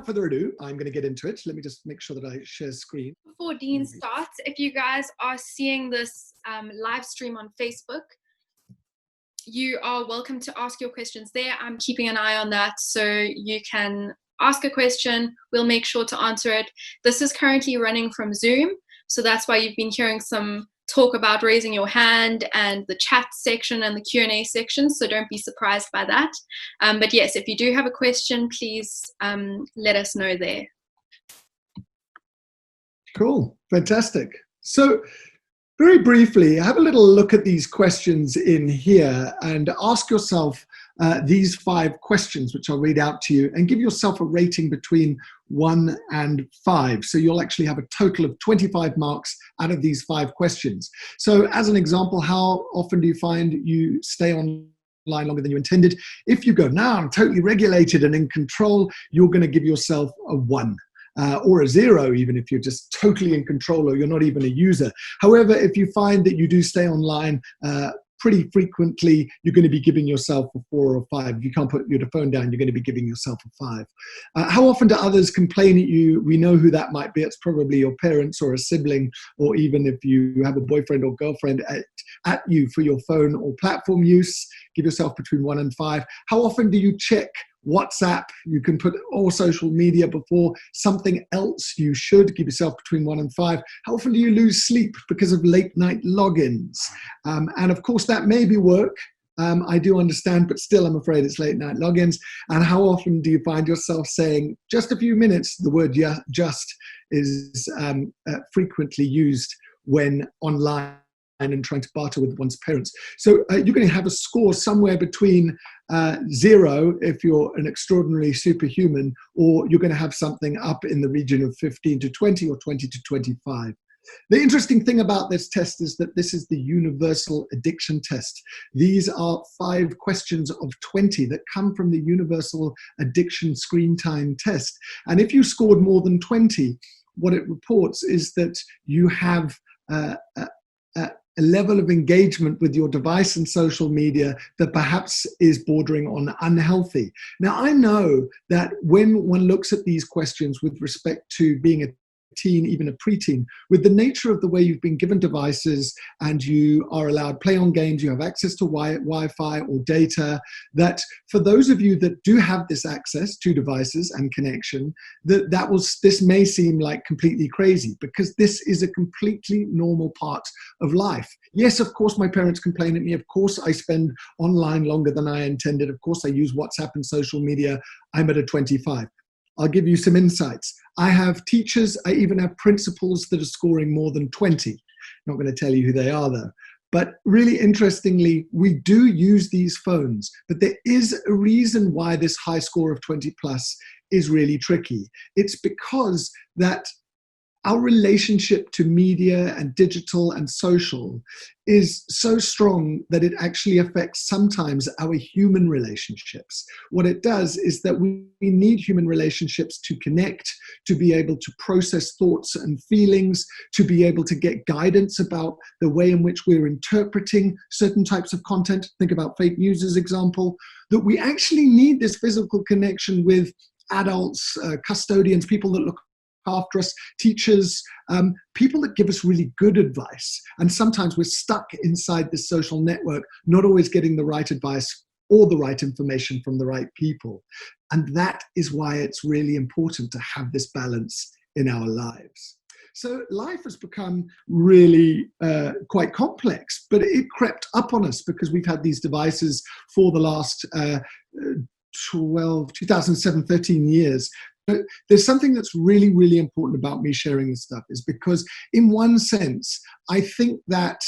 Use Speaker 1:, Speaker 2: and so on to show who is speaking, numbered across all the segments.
Speaker 1: further ado, I'm going to get into it. Let me just make sure that I share screen.
Speaker 2: Before Dean starts, if you guys are seeing this live stream on Facebook, you are welcome to ask your questions there. I'm keeping an eye on that, so you can ask a question. We'll make sure to answer it. This is currently running from Zoom, so that's why you've been hearing some talk about raising your hand and the chat section and the Q&A section, so don't be surprised by that. But yes, if you do have a question, please let us know there.
Speaker 1: Cool, fantastic. So very briefly, have a little look at these questions in here and ask yourself these 5 questions, which I'll read out to you, and give yourself a rating between 1 and 5. So you'll actually have a total of 25 marks out of these 5 questions. So as an example, how often do you find you stay online longer than you intended? If you go, now I'm totally regulated and in control, you're going to give yourself a 1. Or a 0, even if you're just totally in control or you're not even a user. However, if you find that you do stay online pretty frequently, you're going to be giving yourself a 4 or 5. If you can't put your phone down, you're going to be giving yourself a 5. How often do others complain at you? We know who that might be. It's probably your parents or a sibling, or even if you have a boyfriend or girlfriend at you for your phone or platform use. Give yourself between 1 and 5. How often do you check WhatsApp? You can put all social media before something else you should. Give yourself between 1 and 5. How often do you lose sleep because of late night logins? And of course, that may be work. I do understand, but still, I'm afraid it's late night logins. And how often do you find yourself saying just a few minutes? The word just is frequently used when online and trying to barter with one's parents. So you're going to have a score somewhere between 0 if you're an extraordinary superhuman, or you're going to have something up in the region of 15 to 20 or 20 to 25. The interesting thing about this test is that this is the universal addiction test. These are 5 questions of 20 that come from the universal addiction screen time test. And if you scored more than 20, what it reports is that you have a level of engagement with your device and social media that perhaps is bordering on unhealthy. Now, I know that when one looks at these questions with respect to being a teen, even a preteen, with the nature of the way you've been given devices and you are allowed play on games, you have access to Wi-Fi or data, that for those of you that do have this access to devices and connection, this may seem like completely crazy, because this is a completely normal part of life. Yes, of course, my parents complain at me. Of course, I spend online longer than I intended. Of course, I use WhatsApp and social media. I'm at a 25. I'll give you some insights. I have teachers, I even have principals that are scoring more than 20. Not going to tell you who they are though. But really interestingly, we do use these phones, but there is a reason why this high score of 20 plus is really tricky. It's because that our relationship to media and digital and social is so strong that it actually affects sometimes our human relationships. What it does is that we need human relationships to connect, to be able to process thoughts and feelings, to be able to get guidance about the way in which we're interpreting certain types of content. Think about fake news as an example, that we actually need this physical connection with adults, custodians, people that look after us, teachers, people that give us really good advice. And sometimes we're stuck inside this social network, not always getting the right advice or the right information from the right people. And that is why it's really important to have this balance in our lives. So life has become really quite complex, but it crept up on us because we've had these devices for the last 2007, 13 years. There's something that's really, really important about me sharing this stuff, is because in one sense, I think that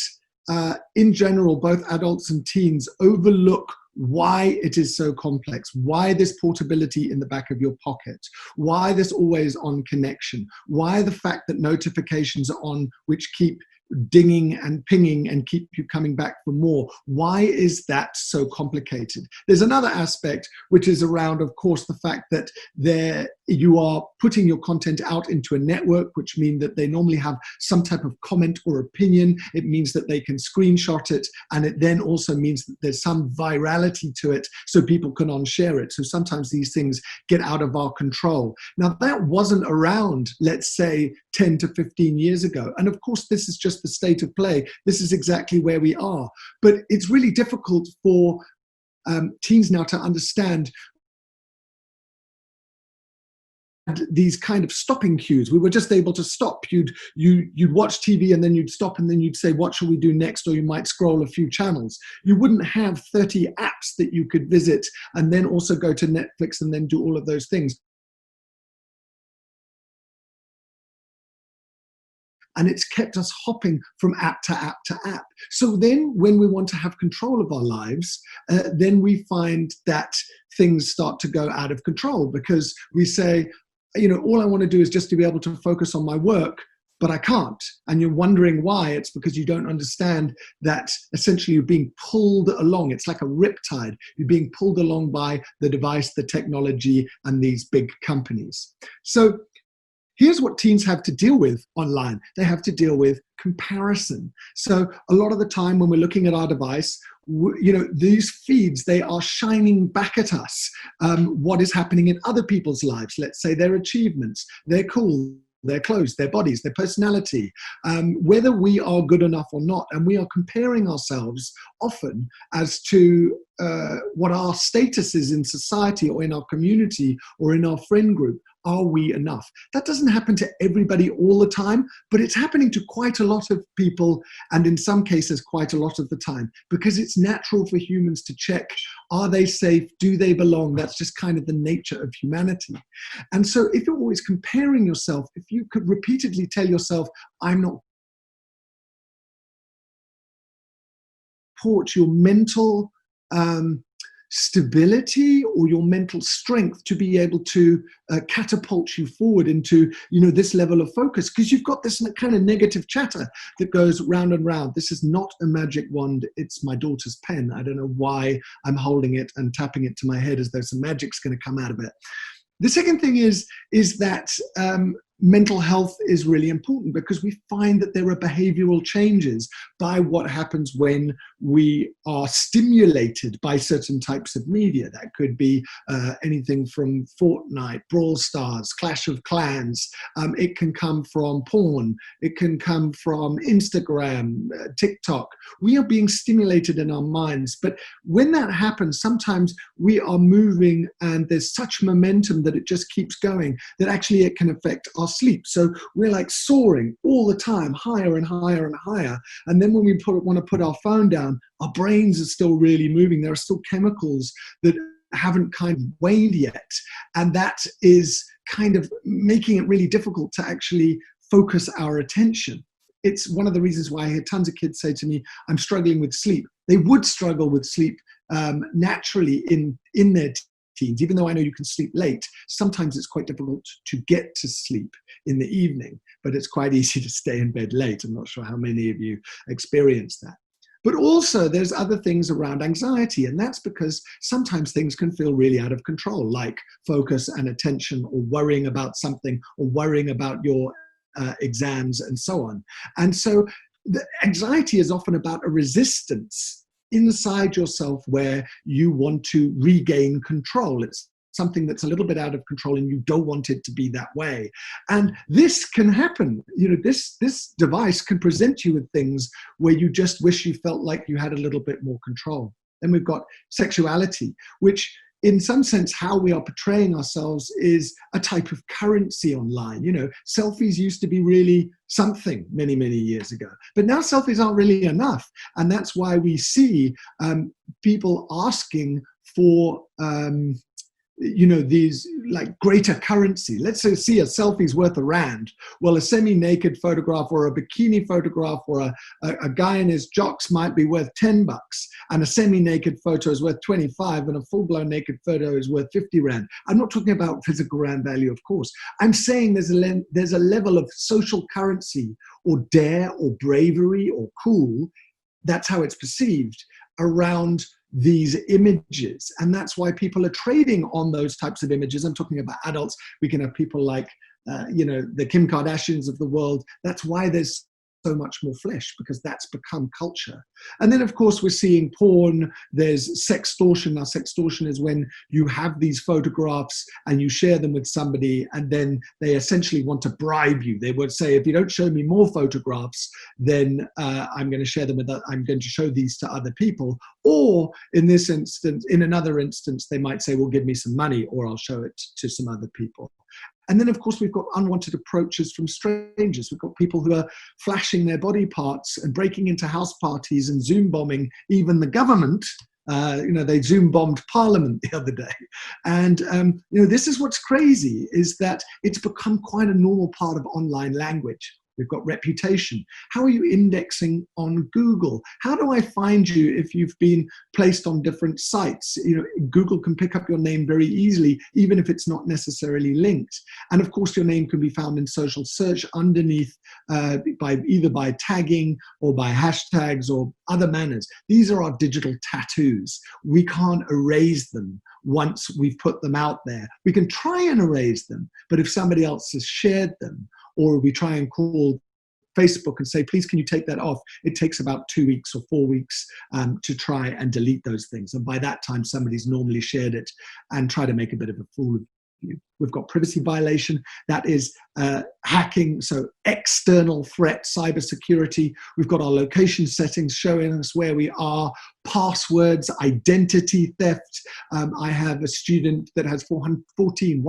Speaker 1: in general, both adults and teens overlook why it is so complex, why this portability in the back of your pocket, why this always on connection, why the fact that notifications are on which keep dinging and pinging and keep you coming back for more. Why is that so complicated? There's another aspect which is around, of course, the fact that there You are putting your content out into a network, which means that they normally have some type of comment or opinion. It means that they can screenshot it, and it then also means that there's some virality to it so people can unshare it. So sometimes these things get out of our control. Now, that wasn't around, let's say, 10 to 15 years ago. And of course, this is just the state of play. This is exactly where we are. But it's really difficult for teens now to understand these kind of stopping cues. We were just able to stop. You'd watch TV and then you'd stop and then you'd say, what shall we do next? Or you might scroll a few channels. You wouldn't have 30 apps that you could visit and then also go to Netflix and then do all of those things. And it's kept us hopping from app to app to app. So then when we want to have control of our lives, then we find that things start to go out of control, because we say, all I want to do is just to be able to focus on my work, but I can't. And you're wondering why. It's because you don't understand that essentially you're being pulled along. It's like a riptide. You're being pulled along by the device, the technology, and these big companies. So here's what teens have to deal with online. They have to deal with comparison. So a lot of the time when we're looking at our device, these feeds, they are shining back at us what is happening in other people's lives. Let's say their achievements, their cool, their clothes, their bodies, their personality, whether we are good enough or not. And we are comparing ourselves often as to what our status is in society or in our community or in our friend group. Are we enough? That doesn't happen to everybody all the time, but it's happening to quite a lot of people, and in some cases quite a lot of the time, because it's natural for humans to check, are they safe? Do they belong? That's just kind of the nature of humanity. And so if you're always comparing yourself, if you could repeatedly tell yourself, I'm not, support your mental stability or your mental strength to be able to catapult you forward into this level of focus, because you've got this kind of negative chatter that goes round and round. This is not a magic wand. It's my daughter's pen. I don't know why I'm holding it and tapping it to my head as though some magic's going to come out of it. The second thing is that mental health is really important, because we find that there are behavioral changes by what happens when we are stimulated by certain types of media. That could be anything from Fortnite, Brawl Stars, Clash of Clans. It can come from porn. It can come from Instagram, TikTok. We are being stimulated in our minds. But when that happens, sometimes we are moving and there's such momentum that it just keeps going, that actually it can affect our sleep. So we're like soaring all the time, higher and higher and higher. And then when we want to put our phone down, our brains are still really moving. There are still chemicals that haven't kind of waned yet. And that is kind of making it really difficult to actually focus our attention. It's one of the reasons why I hear tons of kids say to me, I'm struggling with sleep. They would struggle with sleep naturally in their teens. Even though I know you can sleep late, sometimes it's quite difficult to get to sleep in the evening, but it's quite easy to stay in bed late. I'm not sure how many of you experience that. But also there's other things around anxiety, and that's because sometimes things can feel really out of control, like focus and attention, or worrying about something, or worrying about your exams and so on. And so the anxiety is often about a resistance inside yourself where you want to regain control. It's something that's a little bit out of control and you don't want it to be that way. And this can happen. This device can present you with things where you just wish you felt like you had a little bit more control. Then we've got sexuality, which in some sense, how we are portraying ourselves is a type of currency online. Selfies used to be really something many, many years ago, but now selfies aren't really enough. And that's why we see people asking for these like greater currency. Let's say see a selfie's worth £1. Well, a semi-naked photograph or a bikini photograph or a guy in his jocks might be worth $10, and a semi-naked photo is worth 25, and a full-blown naked photo is worth 50 Rand. I'm not talking about physical Rand value, of course. I'm saying there's a level of social currency or dare or bravery or cool, that's how it's perceived, around these images. And that's why people are trading on those types of images. I'm talking about adults. We can have people like, the Kim Kardashians of the world. That's why there's so much more flesh, because that's become culture. And then, of course, we're seeing porn. There's sextortion. Now, sextortion is when you have these photographs and you share them with somebody, and then they essentially want to bribe you. They would say, if you don't show me more photographs, then I'm going to share them with. I'm going to show these to other people. Or in this instance, in another instance, they might say, well, give me some money, or I'll show it to some other people. And then, of course, we've got unwanted approaches from strangers. We've got people who are flashing their body parts and breaking into house parties and Zoom bombing even the government. They Zoom bombed Parliament the other day. And, this is what's crazy, is that it's become quite a normal part of online language. We've got reputation. How are you indexing on Google? How do I find you if you've been placed on different sites? Google can pick up your name very easily, even if it's not necessarily linked. And of course, your name can be found in social search underneath either by tagging or by hashtags or other manners. These are our digital tattoos. We can't erase them once we've put them out there. We can try and erase them, but if somebody else has shared them, or we try and call Facebook and say, please, can you take that off? It takes about 2 weeks or 4 weeks to try and delete those things. And by that time, somebody's normally shared it and try to make a bit of a fool of you. We've got privacy violation. That is hacking, so external threat, cybersecurity. We've got our location settings showing us where we are, passwords, identity theft. I have a student that has 14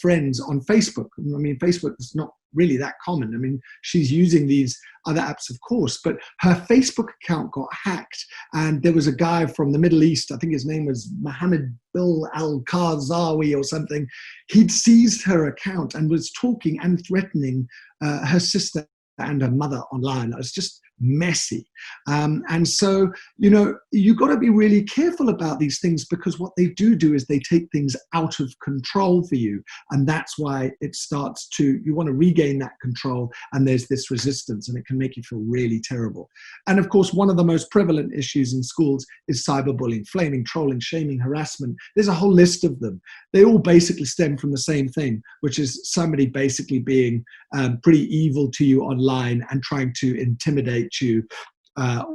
Speaker 1: friends on Facebook. I mean, Facebook is not really that common. I mean, she's using these other apps, of course, but her Facebook account got hacked. And there was a guy from the Middle East, I think his name was Mohammed Bil Al-Karzawi or something. He'd seized her account and was talking and threatening her sister and her mother online. It was just messy. And so, you've got to be really careful about these things, because what they do is they take things out of control for you. And that's why it starts to, you want to regain that control, and there's this resistance, and it can make you feel really terrible. And of course, one of the most prevalent issues in schools is cyberbullying, flaming, trolling, shaming, harassment. There's a whole list of them. They all basically stem from the same thing, which is somebody basically being pretty evil to you online and trying to intimidate you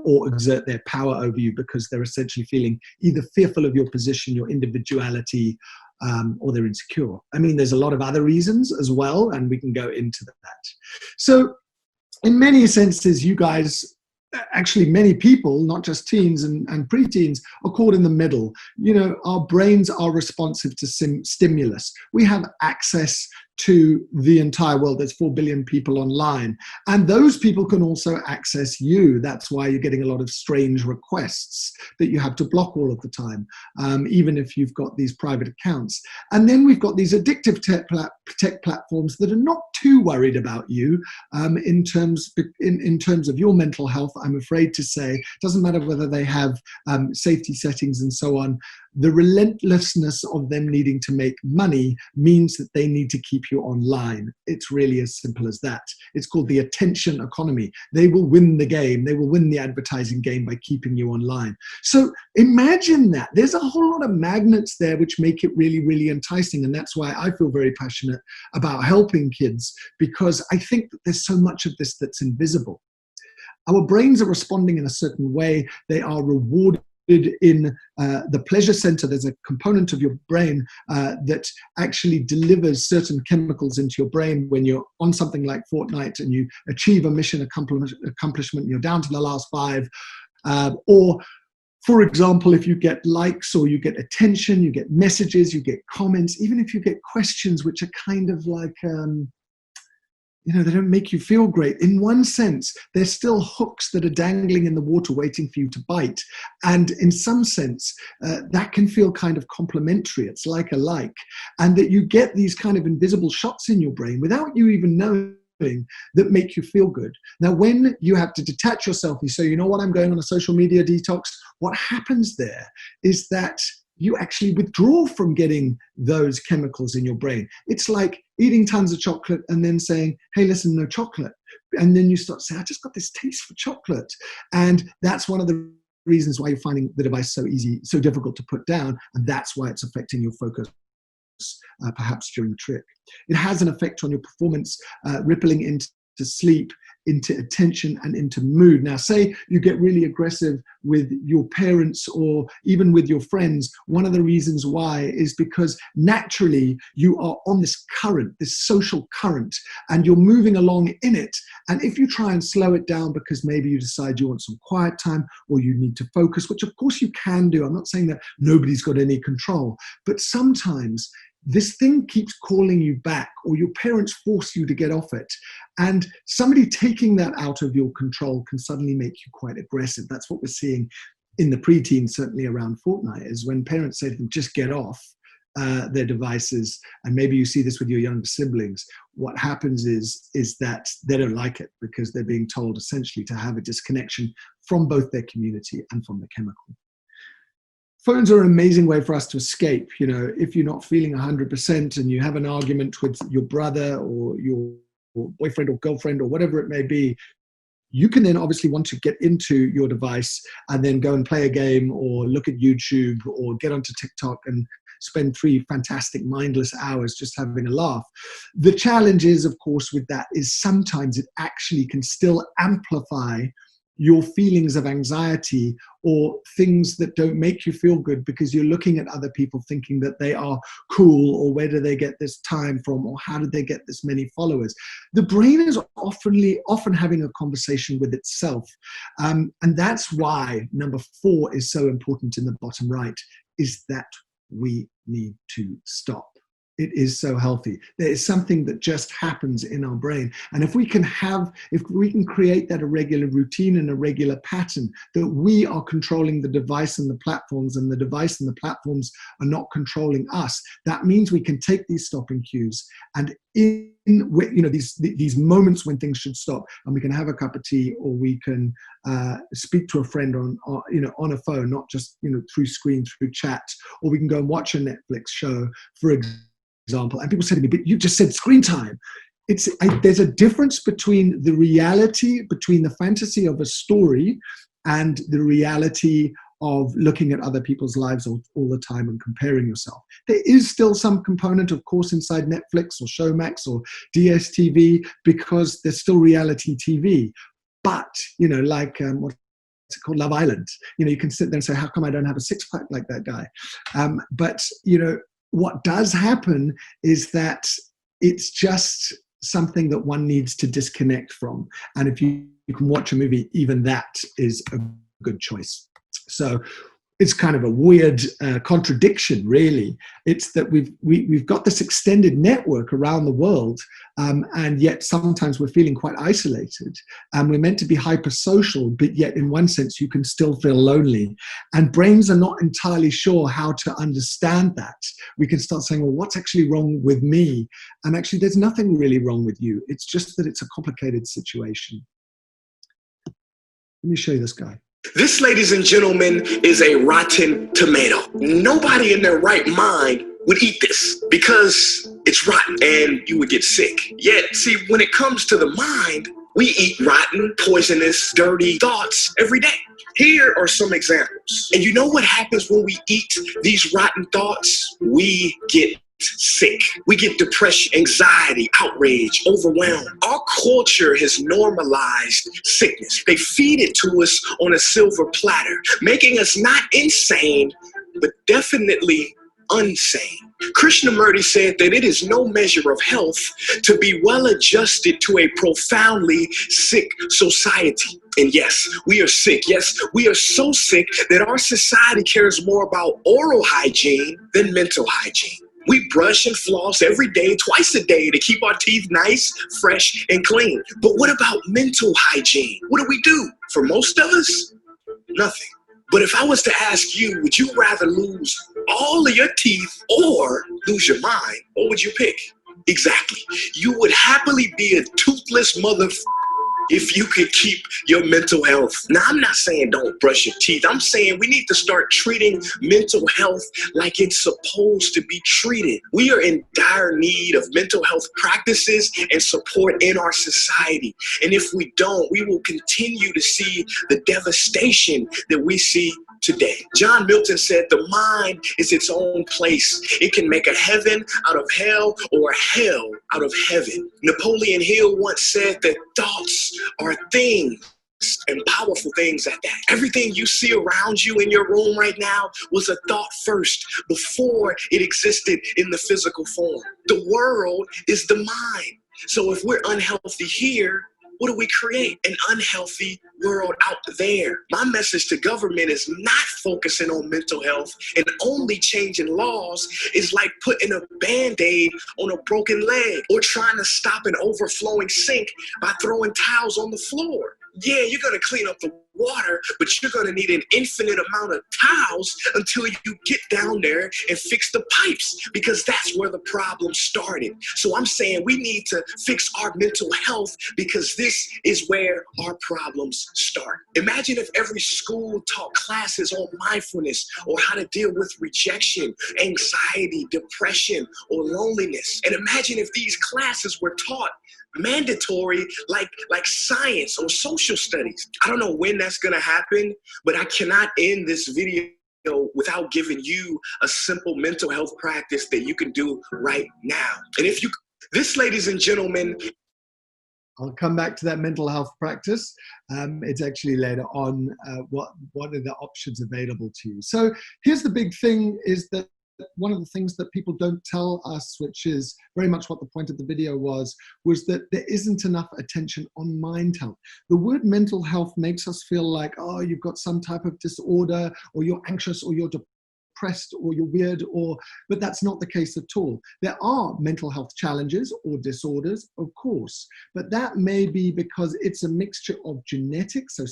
Speaker 1: or exert their power over you, because they're essentially feeling either fearful of your position, your individuality, or they're insecure. I mean, there's a lot of other reasons as well, and we can go into that. So in many senses, you guys, actually many people, not just teens and preteens, are caught in the middle. Our brains are responsive to stimulus. We have access to the entire world. There's 4 billion people online. And those people can also access you. That's why you're getting a lot of strange requests that you have to block all of the time, even if you've got these private accounts. And then we've got these addictive tech platforms that are not too worried about you in terms of your mental health, I'm afraid to say. It doesn't matter whether they have safety settings and so on. The relentlessness of them needing to make money means that they need to keep you online. It's really as simple as that. It's called the attention economy. They will win the game. They will win the advertising game by keeping you online. So imagine that. There's a whole lot of magnets there which make it really, really enticing. And that's why I feel very passionate about helping kids, because I think that there's so much of this that's invisible. Our brains are responding in a certain way. They are rewarded in the pleasure center. There's a component of your brain that actually delivers certain chemicals into your brain when you're on something like Fortnite and you achieve a mission accomplishment, you're down to the last 5, or for example, if you get likes or you get attention, you get messages, you get comments, even if you get questions which are kind of like they don't make you feel great. In one sense, they're still hooks that are dangling in the water waiting for you to bite. And in some sense, that can feel kind of complimentary. It's like a like. And that you get these kind of invisible shots in your brain without you even knowing that make you feel good. Now, when you have to detach yourself, you say, you know what, I'm going on a social media detox. What happens there is that you actually withdraw from getting those chemicals in your brain. It's like eating tons of chocolate and then saying, hey, listen, no chocolate. And then you start saying, I just got this taste for chocolate. And that's one of the reasons why you're finding the device so difficult to put down, and that's why it's affecting your focus, perhaps during the trip. It has an effect on your performance, rippling into sleep, into attention, and into mood. Now, say you get really aggressive with your parents or even with your friends. One of the reasons why is because naturally you are on this current, this social current, and you're moving along in it. And if you try and slow it down because maybe you decide you want some quiet time or you need to focus, which of course you can do. I'm not saying that nobody's got any control, but sometimes this thing keeps calling you back, or your parents force you to get off it. And somebody taking that out of your control can suddenly make you quite aggressive. That's what we're seeing in the preteens, certainly around Fortnite, is when parents say to them, just get off their devices. And maybe you see this with your younger siblings. What happens is that they don't like it because they're being told essentially to have a disconnection from both their community and from the chemical. Phones are an amazing way for us to escape. You know, if you're not feeling 100% and you have an argument with your brother or your boyfriend or girlfriend or whatever it may be, you can then obviously want to get into your device and then go and play a game or look at YouTube or get onto TikTok and spend 3 fantastic mindless hours just having a laugh. The challenge is, of course, with that is sometimes it actually can still amplify your feelings of anxiety or things that don't make you feel good because you're looking at other people thinking that they are cool, or where do they get this time from, or how did they get this many followers? The brain is often having a conversation with itself. And that's why number 4 is so important in the bottom right, is that we need to stop. It is so healthy. There is something that just happens in our brain. And if we can create that irregular routine and a regular pattern, that we are controlling the device and the platforms, and the device and the platforms are not controlling us, that means we can take these stopping cues and in these moments when things should stop, and we can have a cup of tea, or we can speak to a friend on a phone, not just through screen, through chat, or we can go and watch a Netflix show, for example. And people say to me, but you just said screen time. There's a difference between the reality, between the fantasy of a story and the reality of looking at other people's lives all the time and comparing yourself. There is still some component, of course, inside Netflix or Showmax or DSTV, because there's still reality TV. But, what's it called? Love Island. You can sit there and say, how come I don't have a 6-pack like that guy? But what does happen is that it's just something that one needs to disconnect from. And if you can watch a movie, even that is a good choice. So it's kind of a weird contradiction, really. It's that we've got this extended network around the world, and yet sometimes we're feeling quite isolated. And we're meant to be hypersocial, but yet in one sense you can still feel lonely. And brains are not entirely sure how to understand that. We can start saying, well, what's actually wrong with me? And actually there's nothing really wrong with you. It's just that it's a complicated situation. Let me show you this guy.
Speaker 3: This, ladies and gentlemen, is a rotten tomato. Nobody in their right mind would eat this because it's rotten and you would get sick. Yet, see, when it comes to the mind, we eat rotten, poisonous, dirty thoughts every day. Here are some examples. And you know what happens when we eat these rotten thoughts? We get sick. We get depression, anxiety, outrage, overwhelm. Our culture has normalized sickness. They feed it to us on a silver platter, making us not insane, but definitely unsane. Krishnamurti said that it is no measure of health to be well adjusted to a profoundly sick society. And yes, we are sick. Yes, we are so sick that our society cares more about oral hygiene than mental hygiene. We brush and floss every day, twice a day, to keep our teeth nice, fresh, and clean. But what about mental hygiene? What do? For most of us, nothing. But if I was to ask you, would you rather lose all of your teeth or lose your mind? What would you pick? Exactly. You would happily be a toothless if you could keep your mental health. Now, I'm not saying don't brush your teeth. I'm saying we need to start treating mental health like it's supposed to be treated. We are in dire need of mental health practices and support in our society. And if we don't, we will continue to see the devastation that we see today. John Milton said the mind is its own place. It can make a heaven out of hell or a hell out of heaven. Napoleon Hill once said that thoughts are things, and powerful things at that. Everything you see around you in your room right now was a thought first before it existed in the physical form. The world is the mind. So if we're unhealthy here, what do we create? An unhealthy world out there. My message to government is not focusing on mental health, and only changing laws is like putting a Band-Aid on a broken leg, or trying to stop an overflowing sink by throwing towels on the floor. Yeah, you're going to clean up the water, but you're going to need an infinite amount of towels until you get down there and fix the pipes, because that's where the problem started. So I'm saying we need to fix our mental health, because this is where our problems start. Imagine if every school taught classes on mindfulness, or how to deal with rejection, anxiety, depression, or loneliness. And imagine if these classes were taught mandatory like science or social studies. I don't know when that's going to happen, but I cannot end this video without giving you a simple mental health practice that you can do right now. And if you, this, ladies and gentlemen,
Speaker 1: I'll come back to that mental health practice. It's actually later on what are the options available to you. So here's the big thing, is that one of the things that people don't tell us, which is very much what the point of the video was that there isn't enough attention on mind health. The word mental health makes us feel like, oh, you've got some type of disorder, or you're anxious, or you're depressed, or you're weird, but that's not the case at all. There are mental health challenges or disorders, of course, but that may be because it's a mixture of genetics, so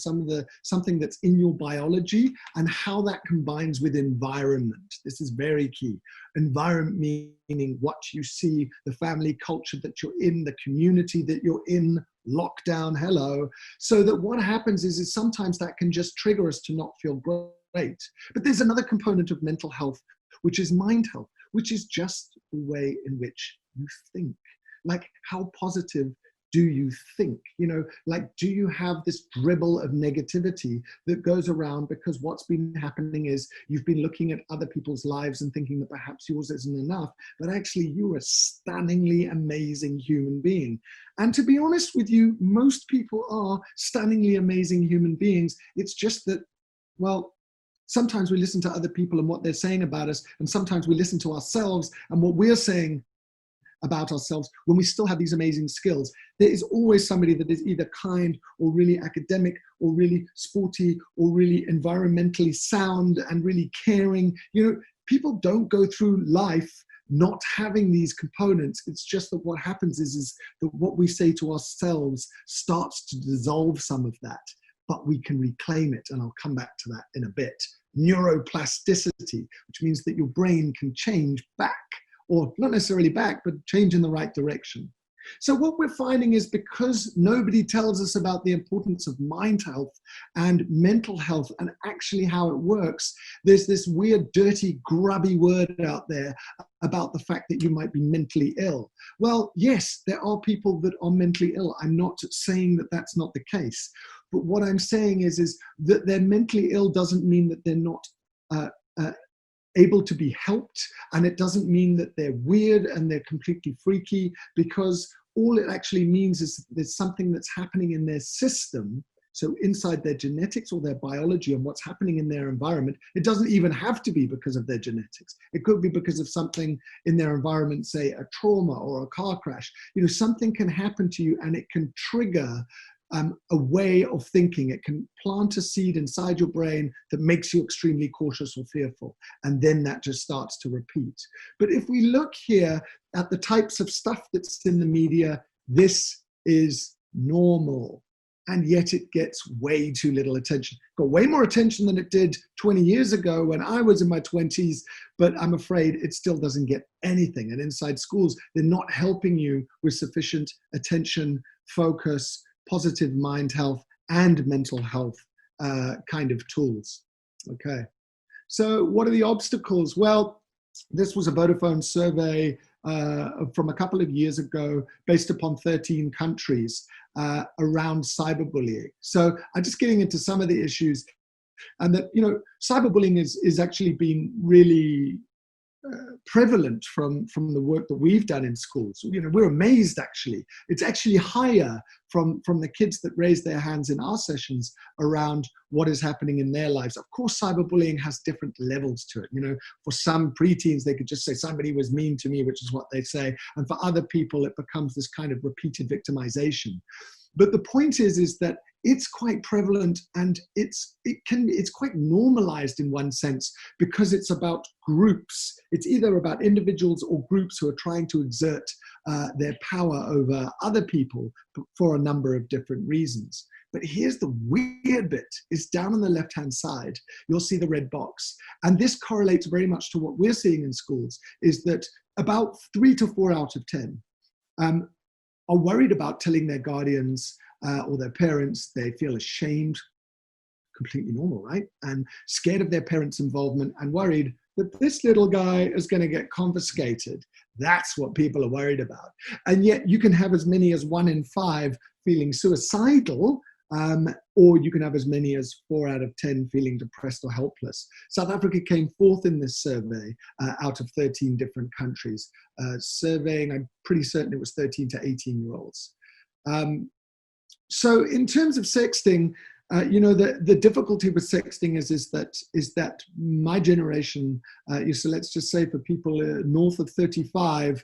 Speaker 1: something that's in your biology, and how that combines with environment. This is very key. Environment meaning what you see, the family culture that you're in, the community that you're in, lockdown, hello. So that what happens is sometimes that can just trigger us to not feel great. But there's another component of mental health, which is mind health, which is just the way in which you think. Like, how positive do you think? You know, like, do you have this dribble of negativity that goes around because what's been happening is you've been looking at other people's lives and thinking that perhaps yours isn't enough, but actually you're a stunningly amazing human being. And to be honest with you, most people are stunningly amazing human beings. It's just that, well, sometimes we listen to other people and what they're saying about us, and sometimes we listen to ourselves and what we're saying about ourselves when we still have these amazing skills. There is always somebody that is either kind or really academic or really sporty or really environmentally sound and really caring. You know, people don't go through life not having these components. It's just that what happens is that what we say to ourselves starts to dissolve some of that, but we can reclaim it. And I'll come back to that in a bit. Neuroplasticity, which means that your brain can change back, or not necessarily back, but change in the right direction. So what we're finding is, because nobody tells us about the importance of mind health and mental health and actually how it works, there's this weird, dirty, grubby word out there about the fact that you might be mentally ill. Well, yes, there are people that are mentally ill. I'm not saying that that's not the case. But what I'm saying is that they're mentally ill doesn't mean that they're not able to be helped, and it doesn't mean that they're weird and they're completely freaky, because all it actually means is there's something that's happening in their system. So inside their genetics or their biology and what's happening in their environment. It doesn't even have to be because of their genetics. It could be because of something in their environment, say a trauma or a car crash. You know, something can happen to you and it can trigger a way of thinking. It can plant a seed inside your brain that makes you extremely cautious or fearful. And then that just starts to repeat. But if we look here at the types of stuff that's in the media, this is normal. And yet it gets way too little attention. Got way more attention than it did 20 years ago when I was in my 20s, but I'm afraid it still doesn't get anything. And inside schools, they're not helping you with sufficient attention, focus, positive mind health and mental health kind of tools. Okay. So what are the obstacles? Well, this was a Vodafone survey from a couple of years ago based upon 13 countries around cyberbullying. So I'm just getting into some of the issues, and that, cyberbullying is actually been really prevalent from the work that we've done in schools. We're amazed, actually. It's actually higher from the kids that raise their hands in our sessions around what is happening in their lives. Of course, cyberbullying has different levels to it. For some preteens, they could just say somebody was mean to me, which is what they say. And for other people, it becomes this kind of repeated victimization. But the point is that it's quite prevalent, and it's quite normalized in one sense, because it's about groups. It's either about individuals or groups who are trying to exert their power over other people for a number of different reasons. But here's the weird bit, is down on the left-hand side, you'll see the red box. And this correlates very much to what we're seeing in schools, is that about 3 to 4 out of 10 are worried about telling their guardians or their parents. They feel ashamed, completely normal, right? And scared of their parents' involvement, and worried that this little guy is going to get confiscated. That's what people are worried about. And yet you can have as many as 1 in 5 feeling suicidal, or you can have as many as 4 out of 10 feeling depressed or helpless. South Africa came 4th in this survey out of 13 different countries, surveying, I'm pretty certain it was 13 to 18-year-olds. So in terms of sexting, the difficulty with sexting is that my generation, so let's just say for people north of 35,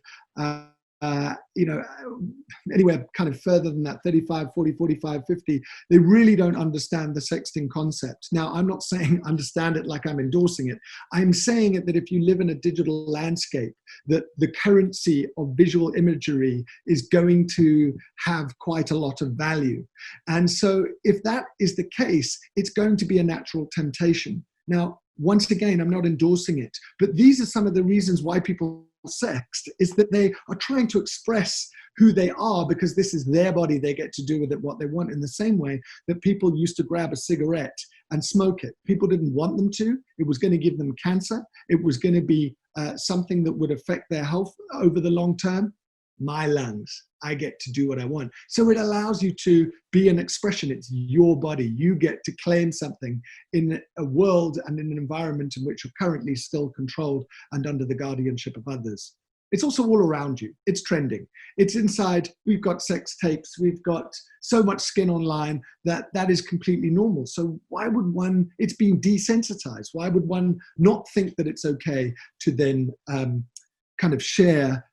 Speaker 1: anywhere kind of further than that, 35, 40, 45, 50, they really don't understand the sexting concept. Now, I'm not saying understand it like I'm endorsing it. I'm saying it that if you live in a digital landscape, that the currency of visual imagery is going to have quite a lot of value. And so if that is the case, it's going to be a natural temptation. Now, once again, I'm not endorsing it, but these are some of the reasons why people sext, is that they are trying to express who they are, because this is their body. They get to do with it what they want, in the same way that people used to grab a cigarette and smoke it. People didn't want them to. It was going to give them cancer. It was going to be something that would affect their health over the long term. My lungs, I get to do what I want. So it allows you to be an expression. It's your body. You get to claim something in a world and in an environment in which you're currently still controlled and under the guardianship of others. It's also all around you. It's trending. It's inside. We've got sex tapes. We've got so much skin online that is completely normal. So why would one, it's being desensitized. Why would one not think that it's okay to then kind of share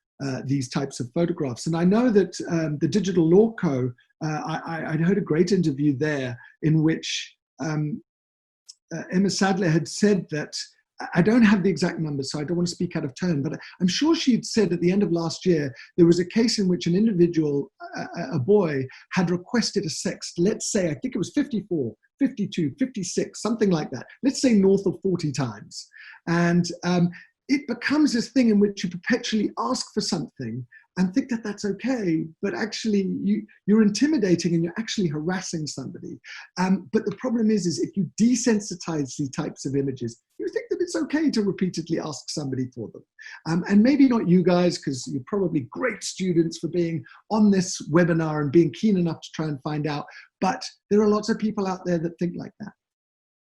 Speaker 1: these types of photographs? And I know that the Digital Law Co., I heard a great interview there in which Emma Sadler had said that, I don't have the exact numbers, so I don't want to speak out of turn, but I'm sure she'd said at the end of last year, there was a case in which an individual, a boy, had requested a sext, let's say, I think it was 54, 52, 56, something like that. Let's say north of 40 times. And it becomes this thing in which you perpetually ask for something and think that that's okay, but actually you're intimidating and you're actually harassing somebody. But the problem is if you desensitize these types of images, you think that it's okay to repeatedly ask somebody for them. And maybe not you guys, because you're probably great students for being on this webinar and being keen enough to try and find out, but there are lots of people out there that think like that.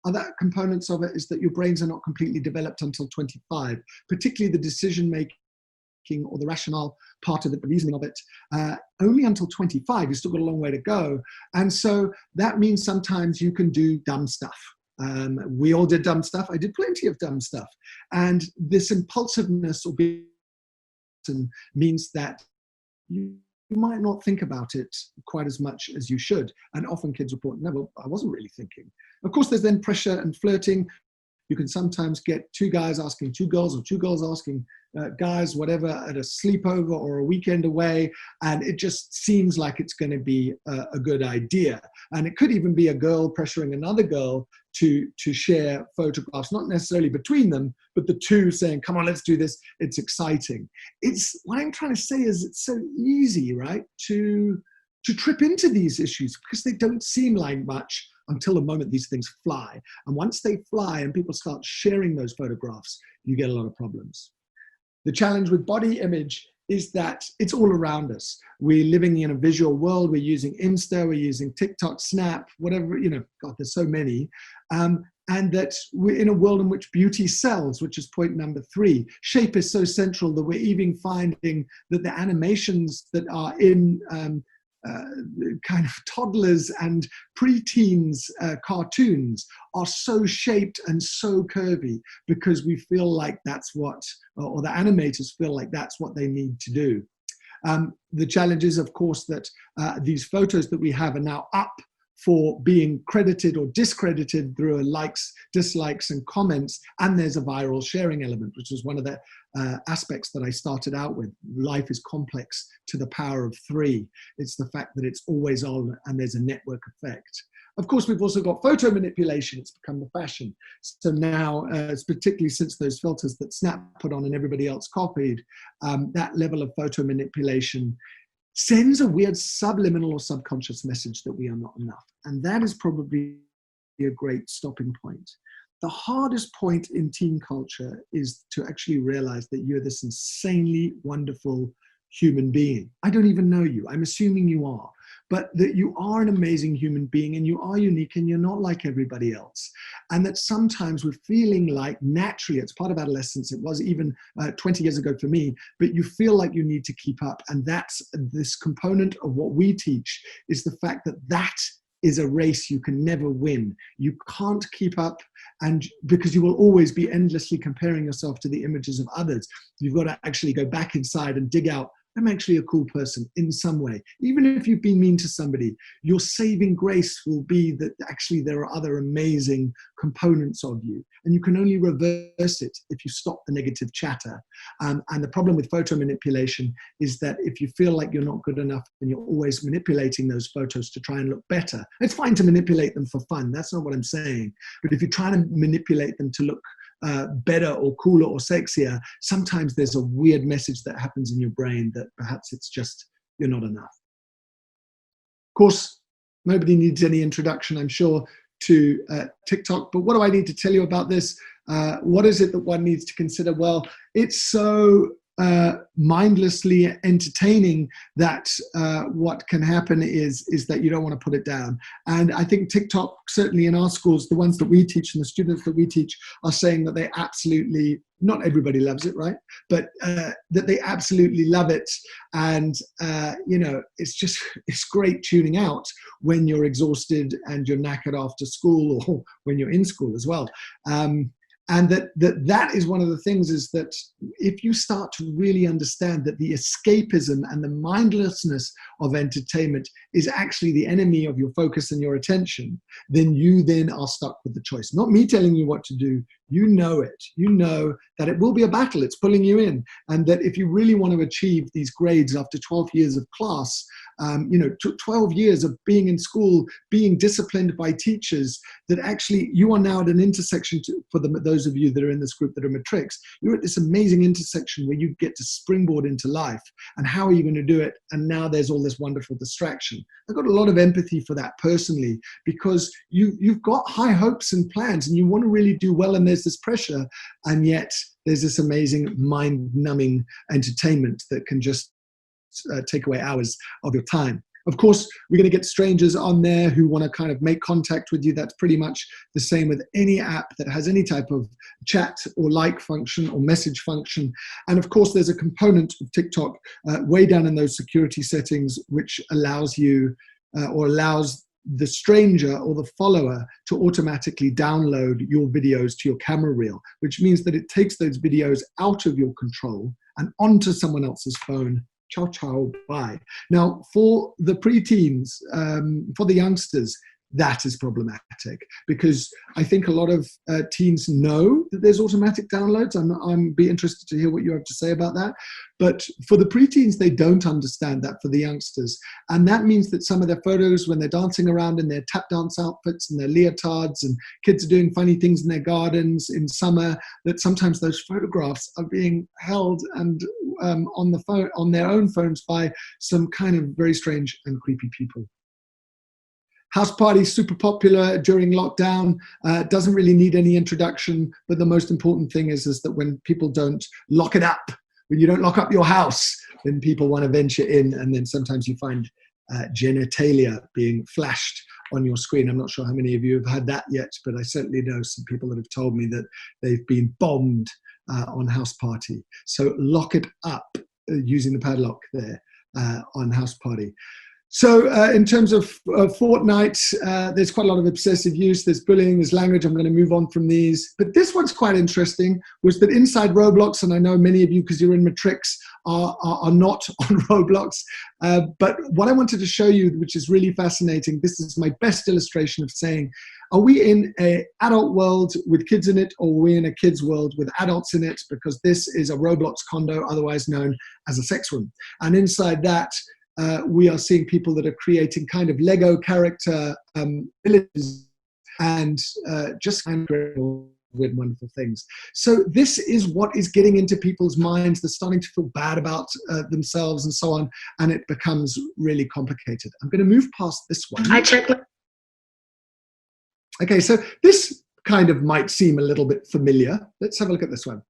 Speaker 1: Other components of it is that your brains are not completely developed until 25, particularly the decision-making or the rationale part of it, the reasoning of it, only until 25. You've still got a long way to go. And so that means sometimes you can do dumb stuff. We all did dumb stuff. I did plenty of dumb stuff. And this impulsiveness or being means that you might not think about it quite as much as you should. And often kids report, no, well, I wasn't really thinking. Of course, there's then pressure and flirting. You can sometimes get 2 guys asking 2 girls, or 2 girls asking guys, whatever, at a sleepover or a weekend away. And it just seems like it's going to be a good idea. And it could even be a girl pressuring another girl to share photographs, not necessarily between them, but the two saying, come on, let's do this. It's exciting. What I'm trying to say is it's so easy, right, to to trip into these issues because they don't seem like much until the moment these things fly. And once they fly and people start sharing those photographs, you get a lot of problems. The challenge with body image is that it's all around us. We're living in a visual world. We're using Insta, we're using TikTok, Snap, whatever, God, there's so many. And that we're in a world in which beauty sells, which is point number 3. Shape is so central that we're even finding that the animations that are in kind of toddlers and preteens cartoons are so shaped and so curvy because we feel like that's what, or the animators feel like that's what they need to do. The challenge is, of course, that these photos that we have are now up for being credited or discredited through likes, dislikes, and comments. And there's a viral sharing element, which is one of the aspects that I started out with. Life is complex to the power of 3. It's the fact that it's always on and there's a network effect. Of course, we've also got photo manipulation. It's become the fashion. So now, particularly since those filters that Snap put on and everybody else copied, that level of photo manipulation sends a weird subliminal or subconscious message that we are not enough. And that is probably a great stopping point. The hardest point in teen culture is to actually realize that you're this insanely wonderful human being. I don't even know you. I'm assuming you are. But that you are an amazing human being and you are unique and you're not like everybody else. And that sometimes we're feeling like naturally, it's part of adolescence, it was even 20 years ago for me, but you feel like you need to keep up. And that's this component of what we teach is the fact that that is a race you can never win. You can't keep up, and because you will always be endlessly comparing yourself to the images of others. You've got to actually go back inside and dig out, I'm actually a cool person in some way. Even if you've been mean to somebody, your saving grace will be that actually there are other amazing components of you. And you can only reverse it if you stop the negative chatter. And the problem with photo manipulation is that if you feel like you're not good enough and you're always manipulating those photos to try and look better, it's fine to manipulate them for fun. That's not what I'm saying. But if you're trying to manipulate them to look better or cooler or sexier, sometimes there's a weird message that happens in your brain that perhaps it's just you're not enough. Of course, nobody needs any introduction, I'm sure, to TikTok, but what do I need to tell you about this? What is it that one needs to consider? Well, it's so mindlessly entertaining that what can happen is that you don't want to put it down. And I think TikTok, certainly in our schools, the ones that we teach and the students that we teach are saying that they absolutely, not everybody loves it, right? But that they absolutely love it. And, it's great tuning out when you're exhausted and you're knackered after school or when you're in school as well. And that is one of the things is that if you start to really understand that the escapism and the mindlessness of entertainment is actually the enemy of your focus and your attention, then you then are stuck with the choice. Not me telling you what to do. You know it. You know that it will be a battle. It's pulling you in. And that if you really want to achieve these grades after 12 years of class, 12 years of being in school, being disciplined by teachers, that actually you are now at an intersection for those of you that are in this group that are matrics, you're at this amazing intersection where you get to springboard into life. And how are you going to do it? And now there's all this wonderful distraction. I've got a lot of empathy for that personally, because you've got high hopes and plans and you want to really do well, and there's this pressure, and yet there's this amazing mind-numbing entertainment that can just take away hours of your time. Of course, we're going to get strangers on there who want to kind of make contact with you. That's pretty much the same with any app that has any type of chat or like function or message function. And of course, there's a component of TikTok way down in those security settings, which allows you or allows the stranger or the follower to automatically download your videos to your camera reel, which means that it takes those videos out of your control and onto someone else's phone. Ciao, ciao, bye. Now, for the preteens, for the youngsters, that is problematic, because I think a lot of teens know that there's automatic downloads. I'm be interested to hear what you have to say about that. But for the preteens, they don't understand that for the youngsters. And that means that some of their photos, when they're dancing around in their tap dance outfits and their leotards, and kids are doing funny things in their gardens in summer, that sometimes those photographs are being held and on the phone, on their own phones, by some kind of very strange and creepy people. House parties, super popular during lockdown, doesn't really need any introduction, but the most important thing is that when people don't lock it up, when you don't lock up your house, then people want to venture in, and then sometimes you find genitalia being flashed on your screen. I'm not sure how many of you have had that yet, but I certainly know some people that have told me that they've been bombed on house party. So lock it up using the padlock there on house party. So in terms of Fortnite, there's quite a lot of obsessive use. There's bullying, there's language. I'm going to move on from these. But this one's quite interesting, was that inside Roblox, and I know many of you, because you're in Matrix, are not on Roblox. But what I wanted to show you, which is really fascinating, this is my best illustration of saying, are we in an adult world with kids in it, or are we in a kids world with adults in it? Because this is a Roblox condo, otherwise known as a sex room. And inside that, we are seeing people that are creating kind of Lego character villages and just kind of weird, wonderful things. So this is what is getting into people's minds. They're starting to feel bad about themselves and so on, and it becomes really complicated. I'm going to move past this one.
Speaker 4: I checked.
Speaker 1: Okay, so this kind of might seem a little bit familiar. Let's have a look at this one.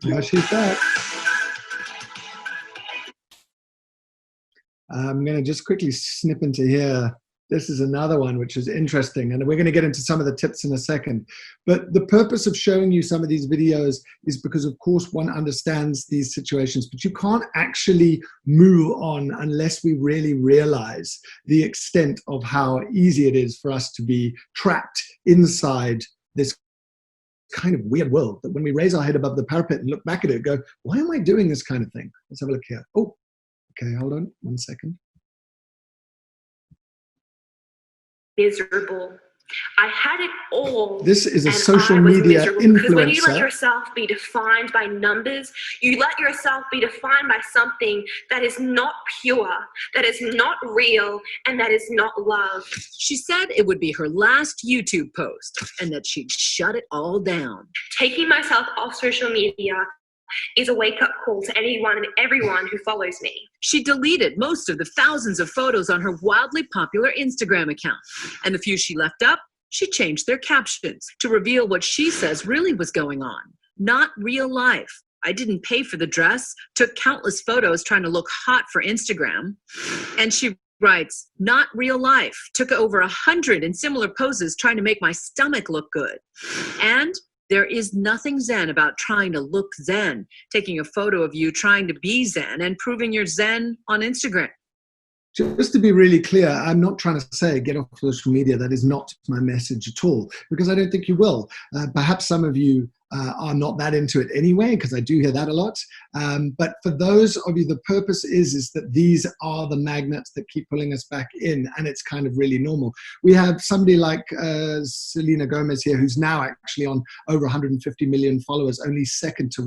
Speaker 1: Yeah, she's back. I'm going to just quickly snip into here. This is another one which is interesting, and we're going to get into some of the tips in a second. But the purpose of showing you some of these videos is because, of course, one understands these situations, but you can't actually move on unless we really realize the extent of how easy it is for us to be trapped inside this kind of weird world that when we raise our head above the parapet and look back at it, go, why am I doing this kind of thing? Let's have a look here. Oh, okay, hold on 1 second.
Speaker 4: Miserable. I had it all.
Speaker 1: This is a social media influencer.
Speaker 4: Because when you let yourself be defined by numbers, you let yourself be defined by something that is not pure, that is not real, and that is not love.
Speaker 5: She said it would be her last YouTube post and that she'd shut it all down.
Speaker 4: Taking myself off social media is a wake-up call to anyone and everyone who follows me.
Speaker 5: She deleted most of the thousands of photos on her wildly popular Instagram account. And the few she left up, she changed their captions to reveal what she says really was going on. Not real life. I didn't pay for the dress, took countless photos trying to look hot for Instagram. And she writes, not real life. Took over 100 in similar poses trying to make my stomach look good. And there is nothing zen about trying to look zen, taking a photo of you trying to be zen and proving you're zen on Instagram.
Speaker 1: Just to be really clear, I'm not trying to say get off social media. That is not my message at all, because I don't think you will. Perhaps some of you are not that into it anyway, because I do hear that a lot. But for those of you, the purpose is that these are the magnets that keep pulling us back in, and it's kind of really normal. We have somebody like Selena Gomez here, who's now actually on over 150 million followers, only second to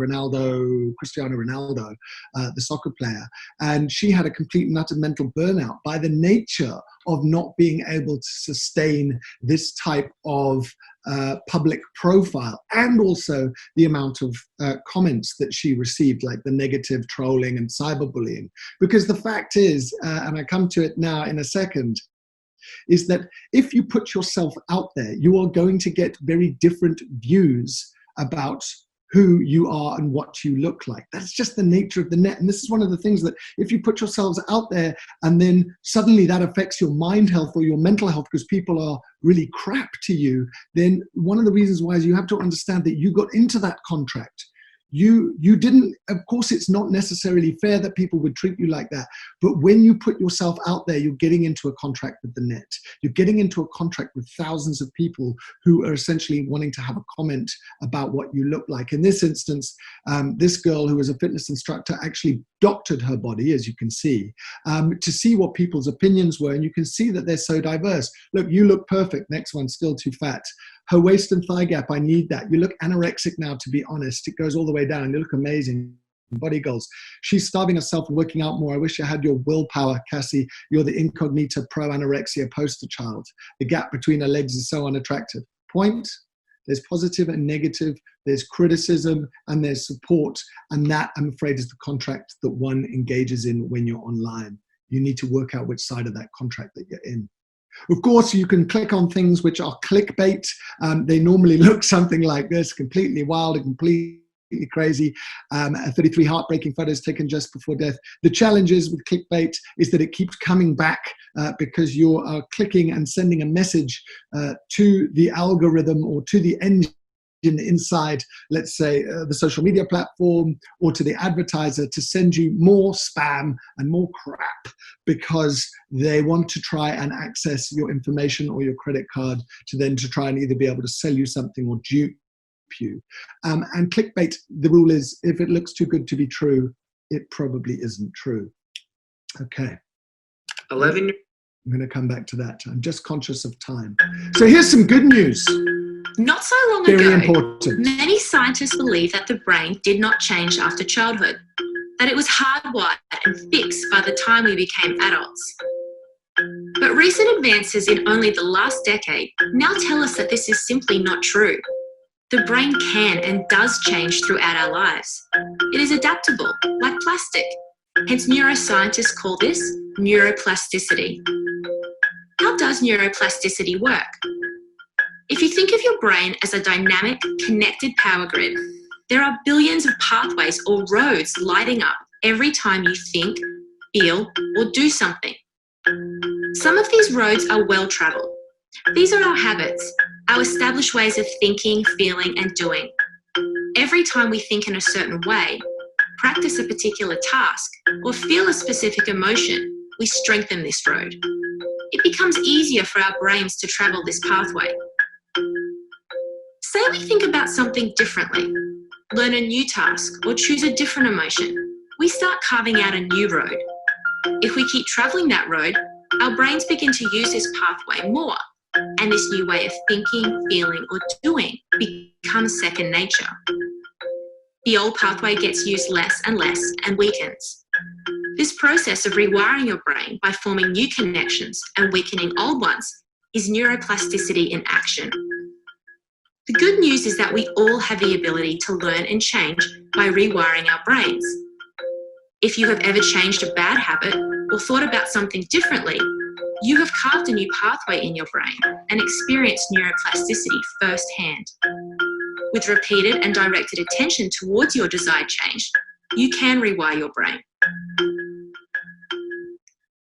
Speaker 1: Cristiano Ronaldo, the soccer player. And she had a complete and utter mental burnout by the nature of not being able to sustain this type of public profile, and also the amount of comments that she received, like the negative trolling and cyberbullying. Because the fact is, and I come to it now in a second, is that if you put yourself out there, you are going to get very different views about who you are and what you look like. That's just the nature of the net. And this is one of the things that if you put yourselves out there and then suddenly that affects your mind health or your mental health because people are really crap to you, then one of the reasons why is you have to understand that you got into that contract. You didn't, of course, it's not necessarily fair that people would treat you like that. But when you put yourself out there, you're getting into a contract with the net. You're getting into a contract with thousands of people who are essentially wanting to have a comment about what you look like. In this instance, this girl who was a fitness instructor actually doctored her body, as you can see, to see what people's opinions were. And you can see that they're so diverse. Look, you look perfect. Next one, still too fat. Her waist and thigh gap, I need that. You look anorexic now, to be honest. It goes all the way down. You look amazing. Body goals. She's starving herself and working out more. I wish I had your willpower, Cassie. You're the incognita pro-anorexia poster child. The gap between her legs is so unattractive. Point. There's positive and negative. There's criticism and there's support. And that, I'm afraid, is the contract that one engages in when you're online. You need to work out which side of that contract that you're in. Of course, you can click on things which are clickbait. They normally look something like this, completely wild and completely crazy. 33 heartbreaking photos taken just before death. The challenge is with clickbait is that it keeps coming back because you are clicking and sending a message to the algorithm or to the engine inside, let's say, the social media platform or to the advertiser to send you more spam and more crap because they want to try and access your information or your credit card to then to try and either be able to sell you something or dupe you. And clickbait, the rule is if it looks too good to be true, it probably isn't true. Okay.
Speaker 3: 11.
Speaker 1: I'm going to come back to that. I'm just conscious of time. So here's some good news.
Speaker 6: Not so long
Speaker 1: Very
Speaker 6: ago,
Speaker 1: important.
Speaker 6: many scientists believed that the brain did not change after childhood, that it was hardwired and fixed by the time we became adults. But recent advances in only the last decade now tell us that this is simply not true. The brain can and does change throughout our lives. It is adaptable, like plastic. Hence, neuroscientists call this neuroplasticity. How does neuroplasticity work? If you think of your brain as a dynamic, connected power grid, there are billions of pathways or roads lighting up every time you think, feel, or do something. Some of these roads are well travelled. These are our habits, our established ways of thinking, feeling, and doing. Every time we think in a certain way, practice a particular task, or feel a specific emotion, we strengthen this road. It becomes easier for our brains to travel this pathway. Say we think about something differently, learn a new task, or choose a different emotion. We start carving out a new road. If we keep travelling that road, our brains begin to use this pathway more, and this new way of thinking, feeling, or doing becomes second nature. The old pathway gets used less and less and weakens. This process of rewiring your brain by forming new connections and weakening old ones is neuroplasticity in action. The good news is that we all have the ability to learn and change by rewiring our brains. If you have ever changed a bad habit or thought about something differently, you have carved a new pathway in your brain and experienced neuroplasticity firsthand. With repeated and directed attention towards your desired change, you can rewire your brain.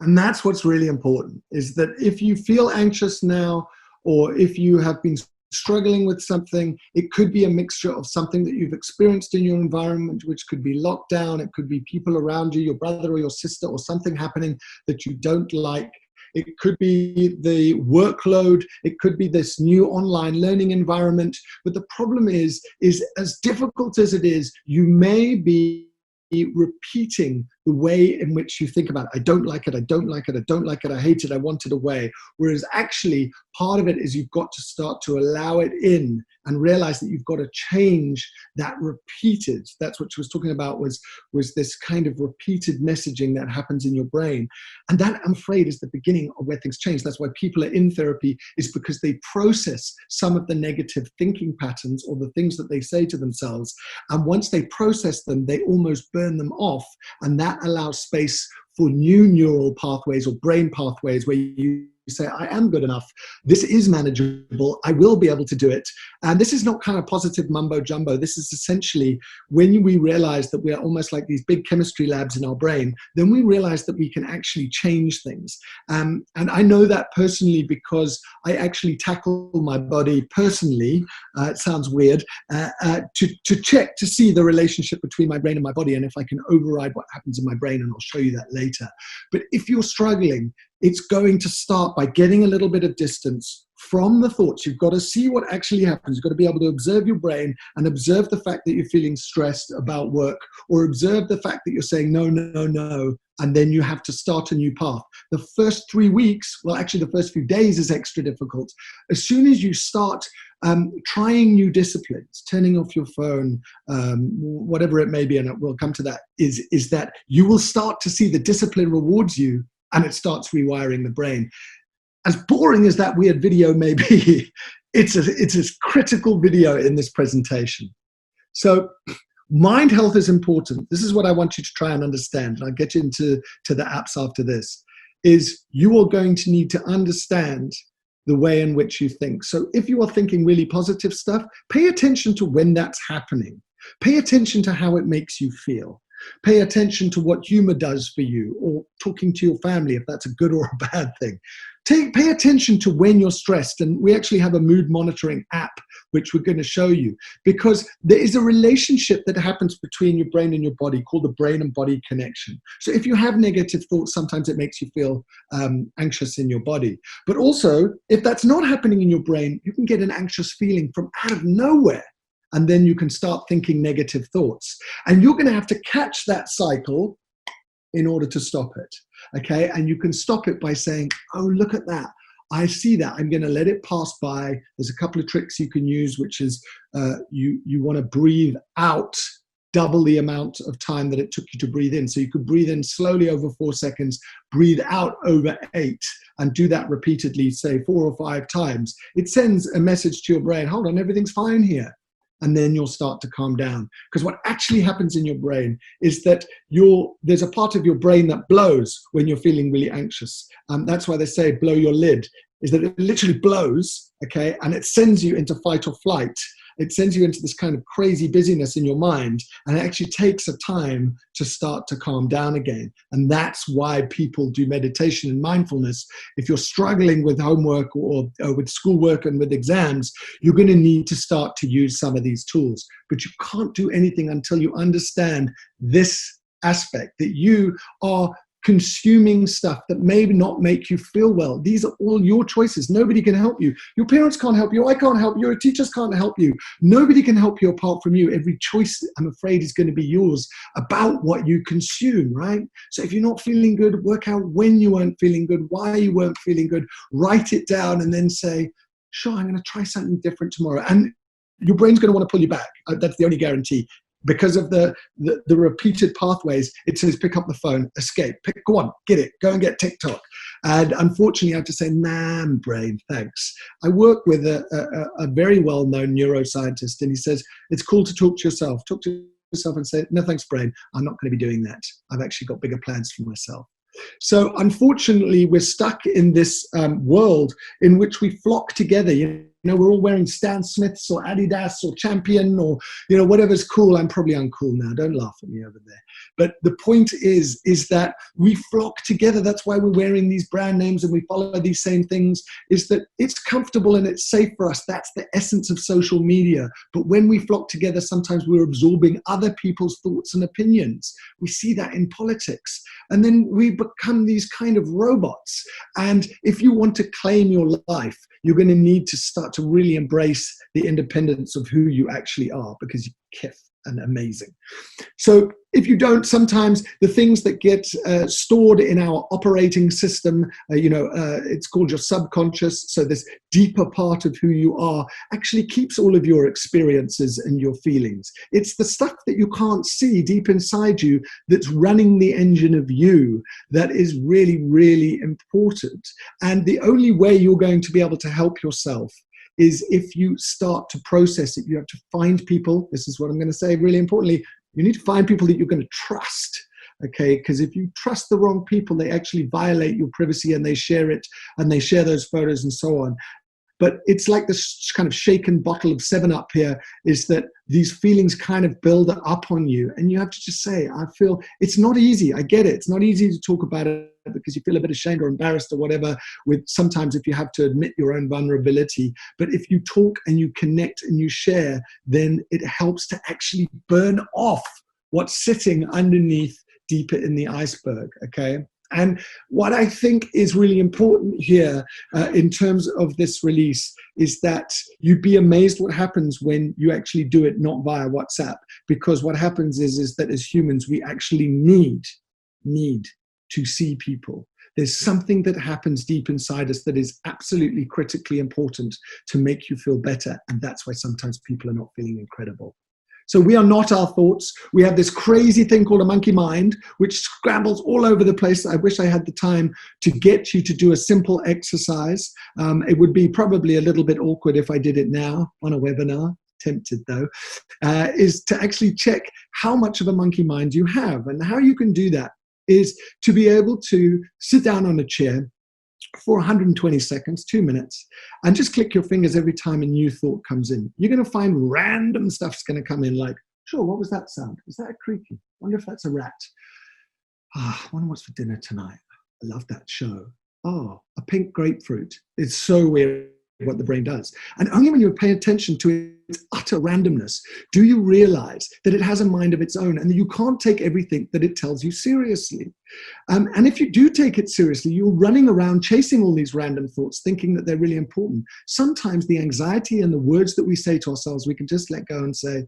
Speaker 1: And that's what's really important, is that if you feel anxious now, or if you have been struggling with something, it could be a mixture of something that you've experienced in your environment, which could be lockdown, it could be people around you, your brother or your sister, or something happening that you don't like. It could be the workload, it could be this new online learning environment. But the problem is as difficult as it is, you may be repeating the way in which you think about it. I don't like it, I don't like it, I don't like it, I hate it, I want it away. Whereas actually part of it is you've got to start to allow it in and realize that you've got to change that repeated, that's what she was talking about, was this kind of repeated messaging that happens in your brain. And that, I'm afraid, is the beginning of where things change. That's why people are in therapy, is because they process some of the negative thinking patterns or the things that they say to themselves. And once they process them, they almost burn them off. And that allows space for new neural pathways or brain pathways where you say, I am good enough, this is manageable, I will be able to do it. And this is not kind of positive mumbo jumbo. This is essentially when we realize that we're almost like these big chemistry labs in our brain, then we realize that we can actually change things. And I know that personally because I actually tackle my body personally, it sounds weird, to check to see the relationship between my brain and my body and if I can override what happens in my brain, and I'll show you that later. But if you're struggling, it's going to start by getting a little bit of distance from the thoughts. You've got to see what actually happens. You've got to be able to observe your brain and observe the fact that you're feeling stressed about work, or observe the fact that you're saying no, no, no, and then you have to start a new path. The first 3 weeks, well, actually the first few days is extra difficult. As soon as you start trying new disciplines, turning off your phone, whatever it may be, and we'll come to that, is that you will start to see the discipline rewards you, and it starts rewiring the brain. As boring as that weird video may be, it's a critical video in this presentation. So mind health is important. This is what I want you to try and understand, and I'll get you into the apps after this, is you are going to need to understand the way in which you think. So if you are thinking really positive stuff, pay attention to when that's happening. Pay attention to how it makes you feel. Pay attention to what humor does for you, or talking to your family, if that's a good or a bad thing. Pay attention to when you're stressed. And we actually have a mood monitoring app, which we're going to show you, because there is a relationship that happens between your brain and your body called the brain and body connection. So if you have negative thoughts, sometimes it makes you feel anxious in your body. But also, if that's not happening in your brain, you can get an anxious feeling from out of nowhere. And then you can start thinking negative thoughts. And you're going to have to catch that cycle in order to stop it, okay? And you can stop it by saying, oh, look at that. I see that. I'm going to let it pass by. There's a couple of tricks you can use, which is you want to breathe out double the amount of time that it took you to breathe in. So you could breathe in slowly over 4 seconds, breathe out over 8, and do that repeatedly, say 4 or 5 times. It sends a message to your brain, hold on, everything's fine here. And then you'll start to calm down. Because what actually happens in your brain is that there's a part of your brain that blows when you're feeling really anxious. That's why they say blow your lid, is that it literally blows, okay, and it sends you into fight or flight. it sends you into this kind of crazy busyness in your mind, and it actually takes a time to start to calm down again. And that's why people do meditation and mindfulness. If you're struggling with homework or with schoolwork and with exams, you're going to need to start to use some of these tools. But you can't do anything until you understand this aspect, that you are consuming stuff that may not make you feel well. These are all your choices. Nobody can help you. Your parents can't help you. I can't help you. Your teachers can't help you. Nobody can help you apart from you. Every choice, I'm afraid, is going to be yours about what you consume, right? So if you're not feeling good, work out when you weren't feeling good, why you weren't feeling good, write it down, and then say, sure, I'm going to try something different tomorrow. And your brain's going to want to pull you back. That's the only guarantee. Because of the repeated pathways, it says pick up the phone, escape, go on, get it, go and get TikTok. And unfortunately, I have to say, nah, brain, thanks. I work with a very well-known neuroscientist, and he says, it's cool to talk to yourself. Talk to yourself and say, no, thanks, brain. I'm not going to be doing that. I've actually got bigger plans for myself. So unfortunately, we're stuck in this world in which we flock together. You know, we're all wearing Stan Smiths or Adidas or Champion or, whatever's cool. I'm probably uncool now. Don't laugh at me over there. But the point is that we flock together. That's why we're wearing these brand names and we follow these same things, is that it's comfortable and it's safe for us. That's the essence of social media. But when we flock together, sometimes we're absorbing other people's thoughts and opinions. We see that in politics. And then we become these kind of robots. And if you want to claim your life, you're going to need to start to really embrace the independence of who you actually are, because you're kiff and amazing. So if you don't, sometimes the things that get stored in our operating system, it's called your subconscious. So this deeper part of who you are actually keeps all of your experiences and your feelings. It's the stuff that you can't see deep inside you that's running the engine of you that is really, really important. And the only way you're going to be able to help yourself is if you start to process it. You have to find people. This is what I'm going to say really importantly. You need to find people that you're going to trust, okay? Because if you trust the wrong people, they actually violate your privacy and they share it and they share those photos and so on. But it's like this kind of shaken bottle of 7-Up here, is that these feelings kind of build up on you. And you have to just say, I feel it's not easy. I get it. It's not easy to talk about it because you feel a bit ashamed or embarrassed or whatever, with sometimes if you have to admit your own vulnerability. But if you talk and you connect and you share, then it helps to actually burn off what's sitting underneath deeper in the iceberg, okay? And what I think is really important here in terms of this release is that you'd be amazed what happens when you actually do it not via WhatsApp. Because what happens is that as humans, we actually need to see people. There's something that happens deep inside us that is absolutely critically important to make you feel better. And that's why sometimes people are not feeling incredible. So we are not our thoughts. We have this crazy thing called a monkey mind, which scrambles all over the place. I wish I had the time to get you to do a simple exercise. It would be probably a little bit awkward if I did it now on a webinar. Tempted though, is to actually check how much of a monkey mind you have. And how you can do that is to be able to sit down on a chair for 120 seconds, 2 minutes, and just click your fingers every time a new thought comes in. You're going to find random stuff's going to come in like, sure, what was that sound? Is that a creaky? Wonder if that's a rat. I wonder what's for dinner tonight. I love that show. Oh, a pink grapefruit. It's so weird what the brain does. And only when you pay attention to its utter randomness do you realize that it has a mind of its own and that you can't take everything that it tells you seriously. And if you do take it seriously, you're running around chasing all these random thoughts, thinking that they're really important. Sometimes the anxiety and the words that we say to ourselves, we can just let go and say,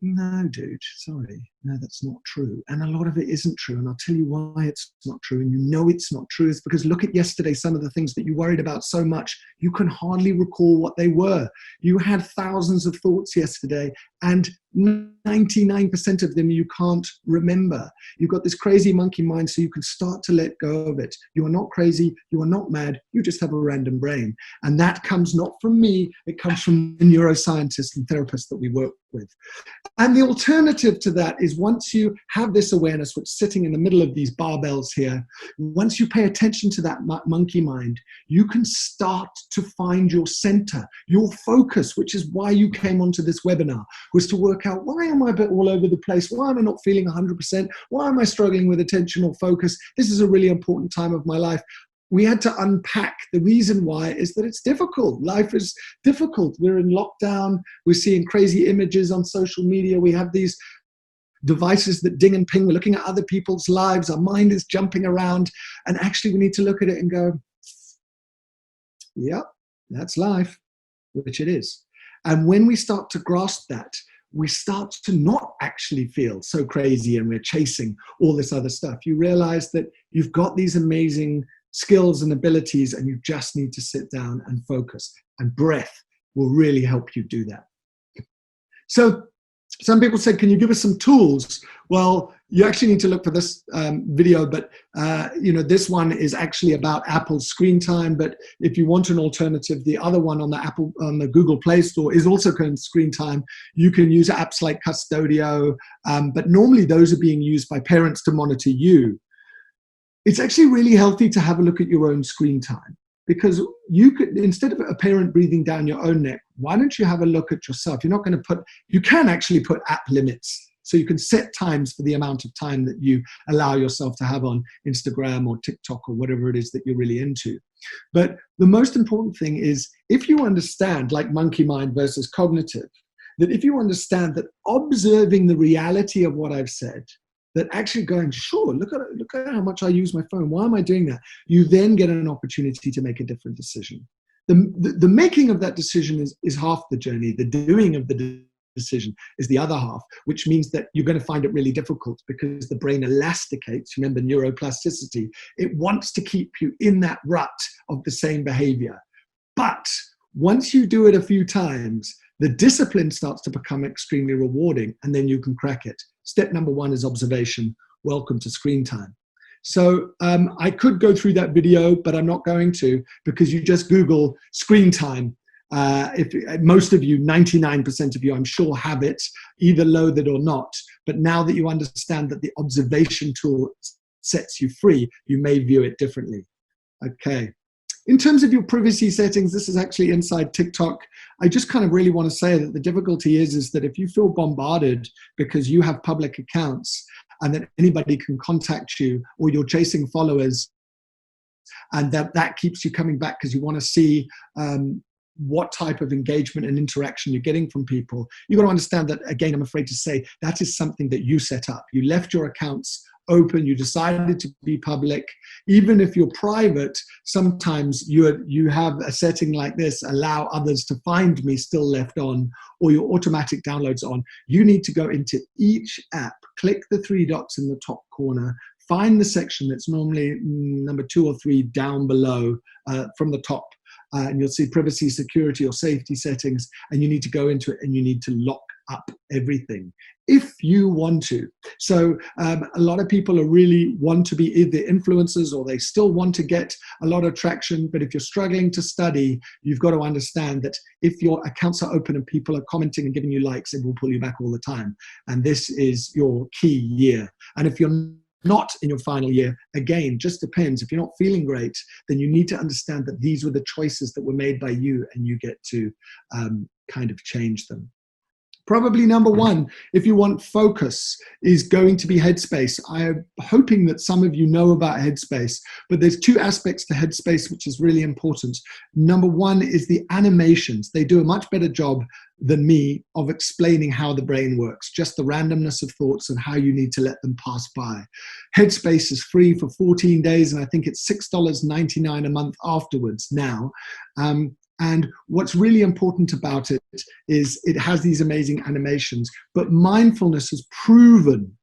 Speaker 1: no, dude, sorry. No, that's not true. And a lot of it isn't true. And I'll tell you why it's not true. And you know it's not true. It's because look at yesterday, some of the things that you worried about so much, you can hardly recall what they were. You had thousands of thoughts yesterday, and 99% of them you can't remember. You've got this crazy monkey mind, so you can start to let go of it. You are not crazy. You are not mad. You just have a random brain. And that comes not from me. It comes from the neuroscientists and therapists that we work with. And the alternative to that is, once you have this awareness, which is sitting in the middle of these barbells here, once you pay attention to that monkey mind, you can start to find your center, your focus, which is why you came onto this webinar, was to work out, why am I a bit all over the place? Why am I not feeling 100%? Why am I struggling with attention or focus? This is a really important time of my life. We had to unpack the reason why is that it's difficult. Life is difficult. We're in lockdown. We're seeing crazy images on social media. We have these devices that ding and ping. We're looking at other people's lives. Our mind is jumping around. And actually, we need to look at it and go, yep, that's life, which it is. And when we start to grasp that, we start to not actually feel so crazy and we're chasing all this other stuff. You realize that you've got these amazing skills and abilities, and you just need to sit down and focus. And breath will really help you do that. So some people said, can you give us some tools? Well, you actually need to look for this video, but this one is actually about Apple's screen time. But if you want an alternative, the other one on the Google Play Store is also called screen time. You can use apps like Custodio, but normally those are being used by parents to monitor you. It's actually really healthy to have a look at your own screen time, because you could, instead of a parent breathing down your own neck, why don't you have a look at yourself? You're not going to you can actually put app limits. So you can set times for the amount of time that you allow yourself to have on Instagram or TikTok or whatever it is that you're really into. But the most important thing is, if you understand, like monkey mind versus cognitive, that if you understand that observing the reality of what I've said, that actually going, sure, look at how much I use my phone. Why am I doing that? You then get an opportunity to make a different decision. The making of that decision is half the journey. The doing of the decision is the other half, which means that you're going to find it really difficult, because the brain elasticates. Remember neuroplasticity. It wants to keep you in that rut of the same behavior. But once you do it a few times, the discipline starts to become extremely rewarding, and then you can crack it. Step number one is observation. Welcome to screen time. So I could go through that video, but I'm not going to, because you just Google screen time. If most of you, 99% of you, I'm sure, have it, either loaded or not. But now that you understand that the observation tool sets you free, you may view it differently. Okay. In terms of your privacy settings, this is actually inside TikTok. I just kind of really want to say that the difficulty is that if you feel bombarded because you have public accounts and that anybody can contact you, or you're chasing followers, and that keeps you coming back because you want to see what type of engagement and interaction you're getting from people, you've got to understand that, again, I'm afraid to say, that is something that you set up. You left your accounts open, you decided to be public. Even if you're private, sometimes you have a setting like this, allow others to find me, still left on, or your automatic downloads on. You need to go into each app, click the three dots in the top corner, find the section that's normally number 2 or 3 down below from the top, and you'll see privacy, security, or safety settings, and you need to go into it and you need to lock up everything if you want to. So a lot of people really want to be either influencers, or they still want to get a lot of traction. But if you're struggling to study, you've got to understand that if your accounts are open and people are commenting and giving you likes, it will pull you back all the time. And this is your key year. And if you're not in your final year, again, just depends. If you're not feeling great, then you need to understand that these were the choices that were made by you, and you get to kind of change them. Probably number one, if you want focus, is going to be Headspace. I'm hoping that some of you know about Headspace, but there's 2 aspects to Headspace which is really important. Number one is the animations. They do a much better job than me of explaining how the brain works, just the randomness of thoughts and how you need to let them pass by. Headspace is free for 14 days, and I think it's $6.99 a month afterwards now. And what's really important about it is it has these amazing animations, but mindfulness is proven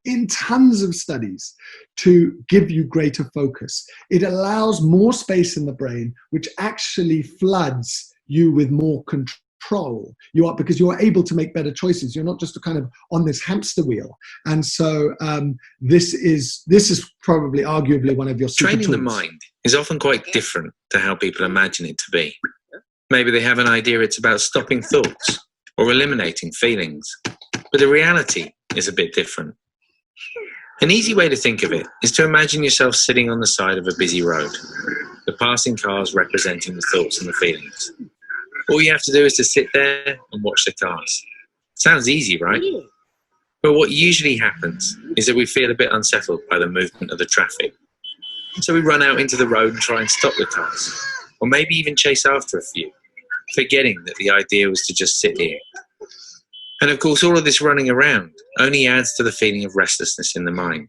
Speaker 1: in tons of studies to give you greater focus. It allows more space in the brain, which actually floods you with more control. control. You are, because you're able to make better choices. You're not just kind of on this hamster wheel. And so this is probably arguably one of your super
Speaker 7: Training the
Speaker 1: tools.
Speaker 7: mind is often quite different to how people imagine it to be. Maybe they have an idea it's about stopping thoughts or eliminating feelings, but the reality is a bit different. An easy way to think of it is to imagine yourself sitting on the side of a busy road, the passing cars representing the thoughts and the feelings. All you have to do is to sit there and watch the cars. Sounds easy, right? But what usually happens is that we feel a bit unsettled by the movement of the traffic. So we run out into the road and try and stop the cars, or maybe even chase after a few, forgetting that the idea was to just sit here. And of course, all of this running around only adds to the feeling of restlessness in the mind.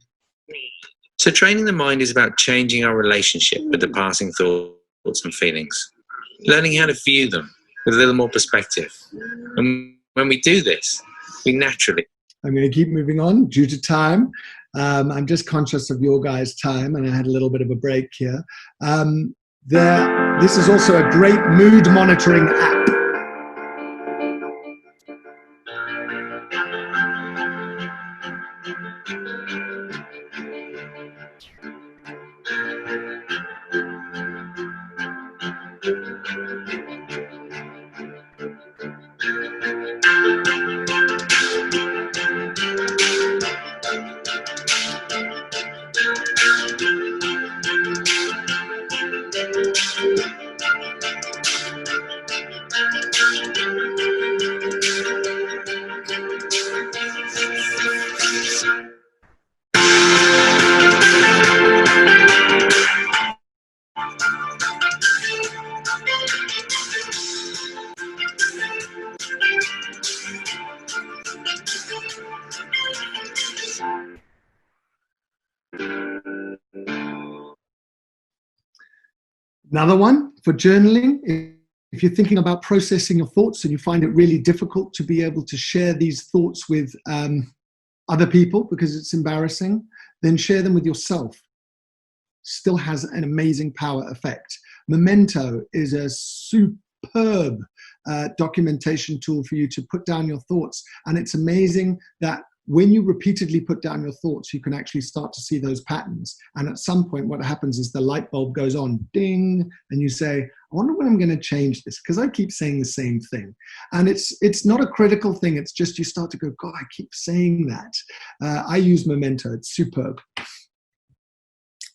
Speaker 7: So training the mind is about changing our relationship with the passing thoughts and feelings, learning how to view them with a little more perspective. And when we do this, we naturally...
Speaker 1: I'm going to keep moving on due to time. I'm just conscious of your guys' time, and I had a little bit of a break here. This is also a great mood monitoring app. Another one for journaling. If you're thinking about processing your thoughts and you find it really difficult to be able to share these thoughts with other people because it's embarrassing, then share them with yourself. Still has an amazing power effect. Memento is a superb documentation tool for you to put down your thoughts. And it's amazing that when you repeatedly put down your thoughts, you can actually start to see those patterns. And at some point, what happens is the light bulb goes on, ding, and you say, I wonder when I'm going to change this, because I keep saying the same thing. And it's not a critical thing. It's just you start to go, God, I keep saying that. I use Memento. It's superb.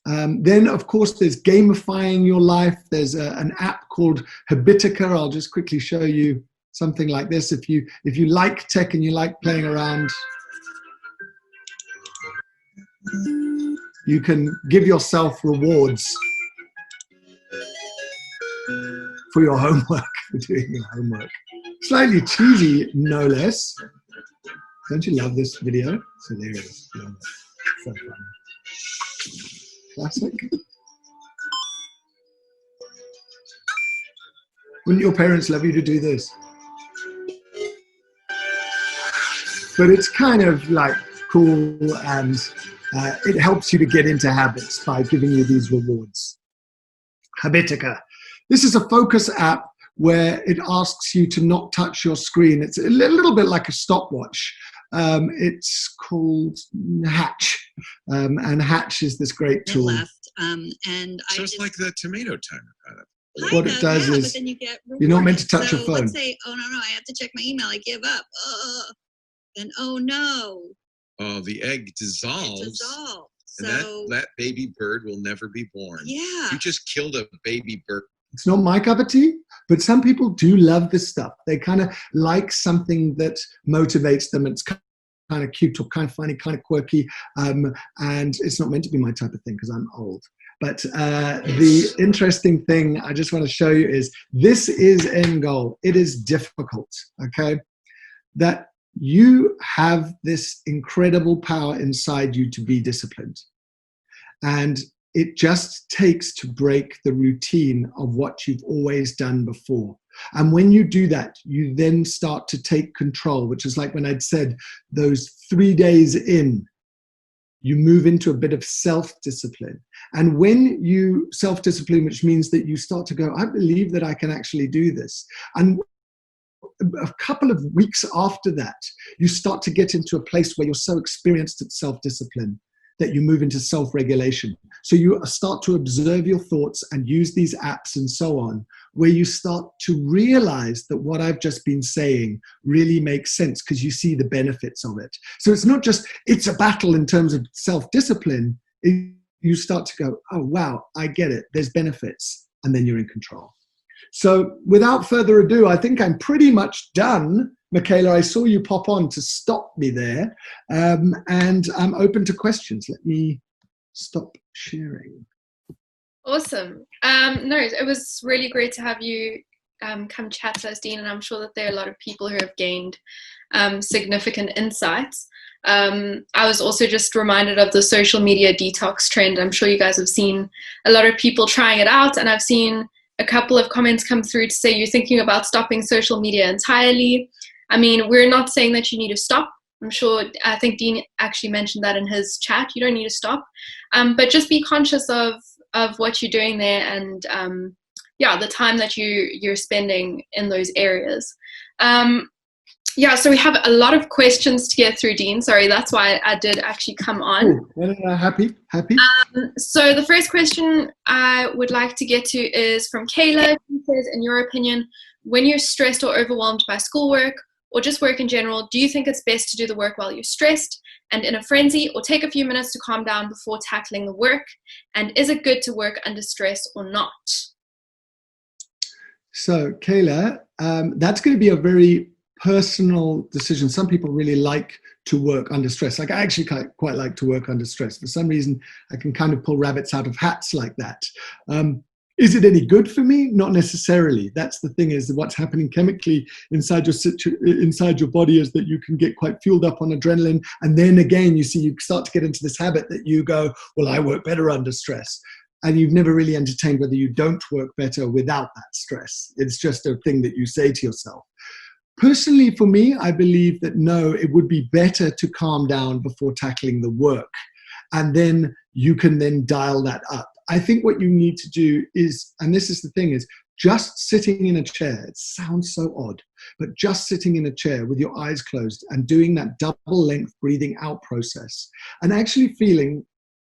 Speaker 1: Then, of course, there's gamifying your life. There's an app called Habitica. I'll just quickly show you something like this. If you like tech and you like playing around, you can give yourself rewards for your homework, for doing your homework. Slightly cheesy, no less. Don't you love this video? So there it is. So fun. Classic. Wouldn't your parents love you to do this? But it's kind of like cool, and it helps you to get into habits by giving you these rewards. Habitica. This is a focus app where it asks you to not touch your screen. It's a little bit like a stopwatch. It's called Hatch, and Hatch is this great tool.
Speaker 8: So it's like the tomato timer kind of.
Speaker 1: What it does is,
Speaker 9: but then you get
Speaker 1: you're not meant to touch your phone.
Speaker 9: Let's say, oh no, I have to check my email. I give up. Then oh no.
Speaker 8: Oh, the egg dissolves.
Speaker 9: It dissolves.
Speaker 8: And that baby bird will never be born.
Speaker 9: Yeah.
Speaker 8: You just killed a baby bird.
Speaker 1: It's not my cup of tea, but some people do love this stuff. They kind of like something that motivates them. It's kind of cute or kind of funny, kind of quirky. And it's not meant to be my type of thing because I'm old. But the interesting thing I just want to show you is this is end goal. It is difficult, okay? That you have this incredible power inside you to be disciplined. And it just takes to break the routine of what you've always done before. And when you do that, you then start to take control, which is like when I'd said those 3 days in, you move into a bit of self-discipline. And when you self-discipline, which means that you start to go, I believe that I can actually do this. And a couple of weeks after that, you start to get into a place where you're so experienced at self-discipline that you move into self-regulation. So you start to observe your thoughts and use these apps and so on, where you start to realize that what I've just been saying really makes sense because you see the benefits of it. So it's not just, it's a battle in terms of self-discipline. You start to go, oh, wow, I get it. There's benefits. And then you're in control. So without further ado, I think I'm pretty much done. Michaela, I saw you pop on to stop me there. And I'm open to questions. Let me stop sharing.
Speaker 2: Awesome. No, it was really great to have you come chat to us, Dean, and I'm sure that there are a lot of people who have gained significant insights. I was also just reminded of the social media detox trend. I'm sure you guys have seen a lot of people trying it out, and I've seen a couple of comments come through to say you're thinking about stopping social media entirely. I mean, we're not saying that you need to stop. I think Dean actually mentioned that in his chat. You don't need to stop, but just be conscious of what you're doing there and the time that you're spending in those areas. So we have a lot of questions to get through, Dean. Sorry, that's why I did actually come on.
Speaker 1: Happy.
Speaker 2: So the first question I would like to get to is from Kayla. She says, in your opinion, when you're stressed or overwhelmed by schoolwork or just work in general, do you think it's best to do the work while you're stressed and in a frenzy, or take a few minutes to calm down before tackling the work? And is it good to work under stress or not?
Speaker 1: So, Kayla, that's going to be a very personal decision. Some people really like to work under stress. Like, I actually quite like to work under stress. For some reason, I can kind of pull rabbits out of hats like that. Is it any good for me? Not necessarily. That's the thing, is what's happening chemically inside your body is that you can get quite fueled up on adrenaline. And then again, you start to get into this habit that you go, well, I work better under stress. And you've never really entertained whether you don't work better without that stress. It's just a thing that you say to yourself. Personally, for me, I believe that no, it would be better to calm down before tackling the work. And then you can then dial that up. I think what you need to do is, and this is the thing, is just sitting in a chair. It sounds so odd, but just sitting in a chair with your eyes closed and doing that double length breathing out process and actually feeling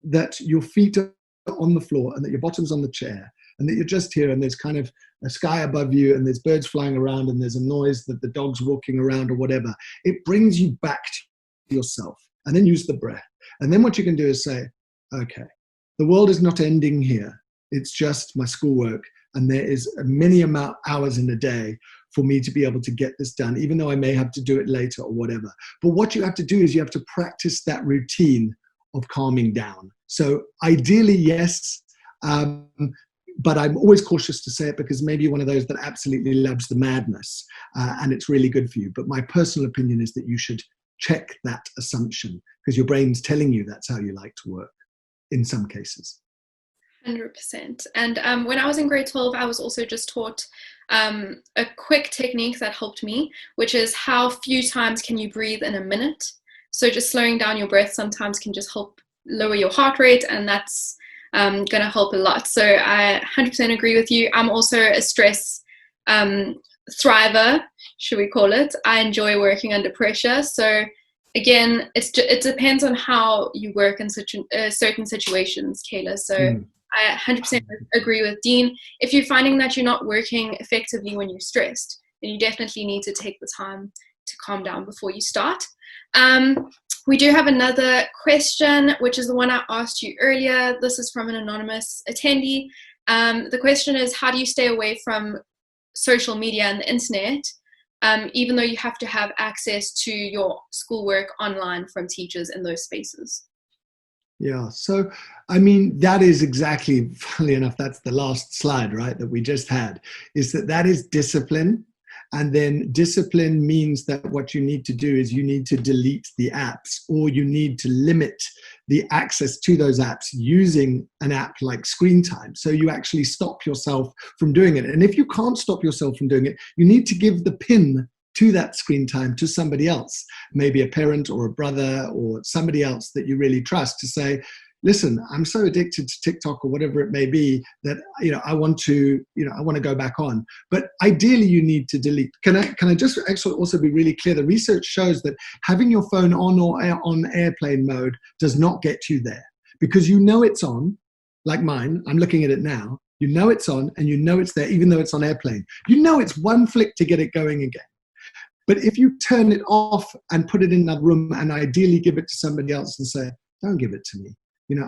Speaker 1: that your feet are on the floor and that your bottom's on the chair and that you're just here and there's kind of a sky above you and there's birds flying around and there's a noise that the dog's walking around or whatever. It brings you back to yourself, and then use the breath. And then what you can do is say, okay, the world is not ending here. It's just my schoolwork. And there is many amount hours in a day for me to be able to get this done, even though I may have to do it later or whatever. But what you have to do is you have to practice that routine of calming down. So ideally, yes, but I'm always cautious to say it because maybe you're one of those that absolutely loves the madness and it's really good for you. But my personal opinion is that you should check that assumption because your brain's telling you that's how you like to work in some cases.
Speaker 2: 100%. And when I was in grade 12, I was also just taught a quick technique that helped me, which is how few times can you breathe in a minute. So just slowing down your breath sometimes can just help lower your heart rate, and that's going to help a lot. So I 100% agree with you. I'm also a stress thriver, should we call it. I enjoy working under pressure. So again, it depends on how you work in certain situations, Kayla. So I 100% agree with Dean. If you're finding that you're not working effectively when you're stressed, then you definitely need to take the time to calm down before you start. We do have another question, which is the one I asked you earlier. This is from an anonymous attendee. The question is, how do you stay away from social media and the internet, even though you have to have access to your schoolwork online from teachers in those spaces?
Speaker 1: Yeah, so I mean, that is exactly, funnily enough, that's the last slide, right, that we just had, is that is discipline. And then discipline means that what you need to do is you need to delete the apps, or you need to limit the access to those apps using an app like Screen Time. So you actually stop yourself from doing it. And if you can't stop yourself from doing it, you need to give the PIN to that Screen Time to somebody else, maybe a parent or a brother or somebody else that you really trust, to say, listen, I'm so addicted to TikTok or whatever it may be that, I want to go back on. But ideally you need to delete. Can I just actually also be really clear? The research shows that having your phone on or on airplane mode does not get you there, because it's on, like mine. I'm looking at it now. It's on and it's there, even though it's on airplane. It's one flick to get it going again. But if you turn it off and put it in another room and ideally give it to somebody else and say, don't give it to me.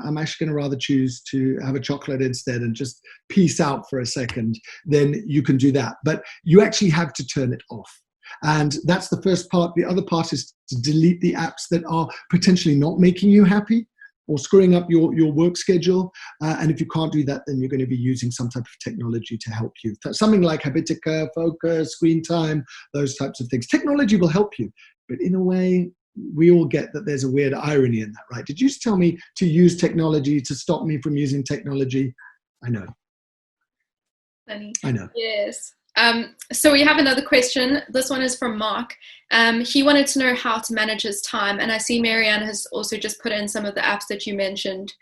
Speaker 1: I'm actually going to rather choose to have a chocolate instead and just peace out for a second, then you can do that. But you actually have to turn it off. And that's the first part. The other part is to delete the apps that are potentially not making you happy or screwing up your work schedule. And if you can't do that, then you're going to be using some type of technology to help you. Something like Habitica, Focus, Screen Time, those types of things. Technology will help you, but in a way, we all get that there's a weird irony in that, right? Did you just tell me to use technology to stop me from using technology? I know.
Speaker 2: Funny.
Speaker 1: I know.
Speaker 2: Yes. So we have another question. This one is from Mark. He wanted to know how to manage his time. And I see Marianne has also just put in some of the apps that you mentioned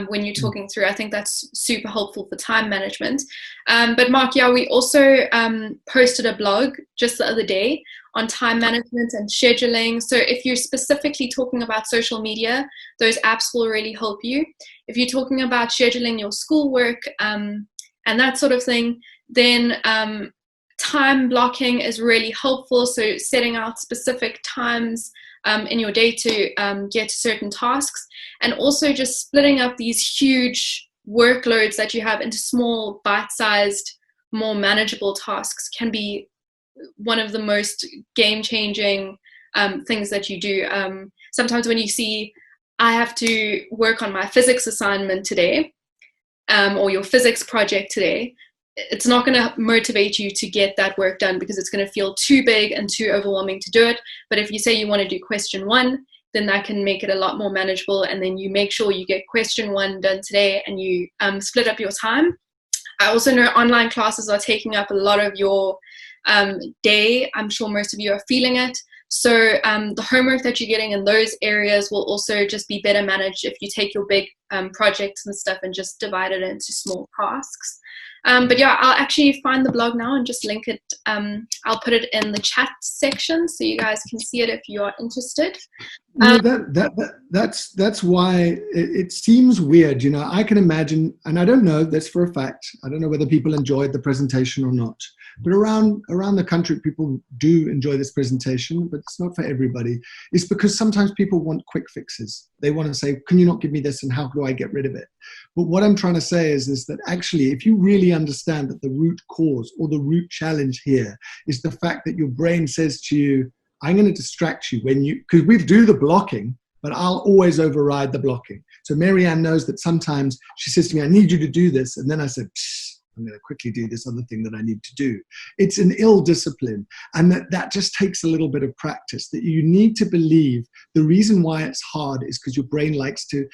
Speaker 2: when you're talking through. I think that's super helpful for time management. But Mark, we also posted a blog just the other day on time management and scheduling. So if you're specifically talking about social media, those apps will really help you. If you're talking about scheduling your schoolwork and that sort of thing, then time blocking is really helpful. So setting out specific times in your day to get to certain tasks, and also just splitting up these huge workloads that you have into small, bite-sized, more manageable tasks can be one of the most game-changing things that you do. Sometimes when you see, I have to work on my physics assignment today, or your physics project today, it's not going to motivate you to get that work done because it's going to feel too big and too overwhelming to do it. But if you say you want to do question 1, then that can make it a lot more manageable. And then you make sure you get question 1 done today and you split up your time. I also know online classes are taking up a lot of your day. I'm sure most of you are feeling it. So the homework that you're getting in those areas will also just be better managed if you take your big projects and stuff and just divide it into small tasks. But I'll actually find the blog now and just link it. I'll put it in the chat section so you guys can see it if you are interested.
Speaker 1: That's why it seems weird. I can imagine, and I don't know this for a fact. I don't know whether people enjoyed the presentation or not. But around the country, people do enjoy this presentation, but it's not for everybody. It's because sometimes people want quick fixes. They want to say, can you not give me this and how do I get rid of it? But what I'm trying to say is that actually, if you really understand that the root cause or the root challenge here is the fact that your brain says to you, I'm going to distract you because we do the blocking, but I'll always override the blocking. So Marianne knows that sometimes she says to me, I need you to do this. And then I said, I'm going to quickly do this other thing that I need to do. It's an ill discipline. And that just takes a little bit of practice, that you need to believe the reason why it's hard is because your brain likes to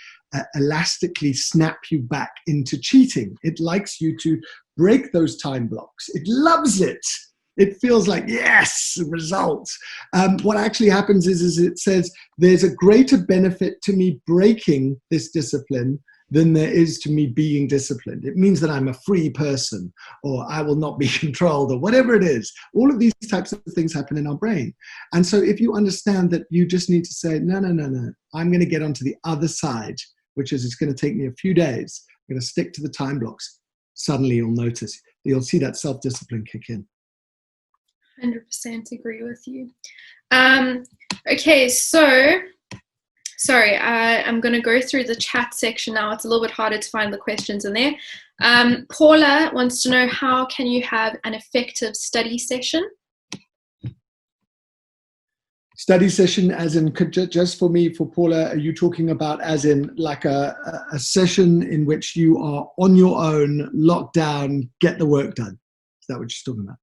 Speaker 1: elastically snap you back into cheating. It likes you to break those time blocks. It loves it. It feels like, yes, results. What actually happens is it says there's a greater benefit to me breaking this discipline than there is to me being disciplined. It means that I'm a free person, or I will not be controlled, or whatever it is. All of these types of things happen in our brain. And so if you understand that you just need to say, no, I'm going to get onto the other side, which is it's going to take me a few days. I'm going to stick to the time blocks. Suddenly you'll see that self-discipline kick in.
Speaker 2: 100% agree with you. Okay, so sorry, I'm going to go through the chat section now. It's a little bit harder to find the questions in there. Paula wants to know, how can you have an effective study session?
Speaker 1: Study session as in, just for me, for Paula, are you talking about as in like a session in which you are on your own, locked down, get the work done? Is that what you're talking about?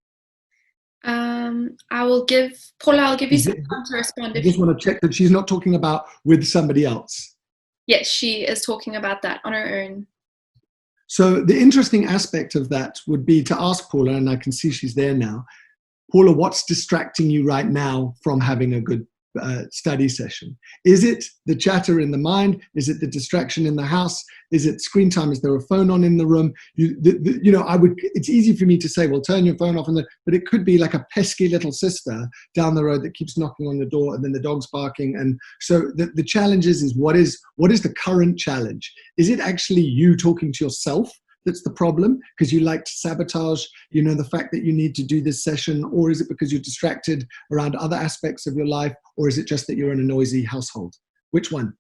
Speaker 2: I'll give you some time to respond.
Speaker 1: I just want to check that she's not talking about with somebody else.
Speaker 2: Yes, she is talking about that on her own.
Speaker 1: So the interesting aspect of that would be to ask Paula, and I can see she's there now. Paula, what's distracting you right now from having a good study session? Is it the chatter in the mind? Is it the distraction in the house? Is it screen time? Is there a phone on in the room? It's easy for me to say, well, turn your phone off, but it could be like a pesky little sister down the road that keeps knocking on the door, and then the dog's barking. And so the challenge is what is the current challenge? Is it actually you talking to yourself that's the problem because you like to sabotage, the fact that you need to do this session? Or is it because you're distracted around other aspects of your life? Or is it just that you're in a noisy household? Which one?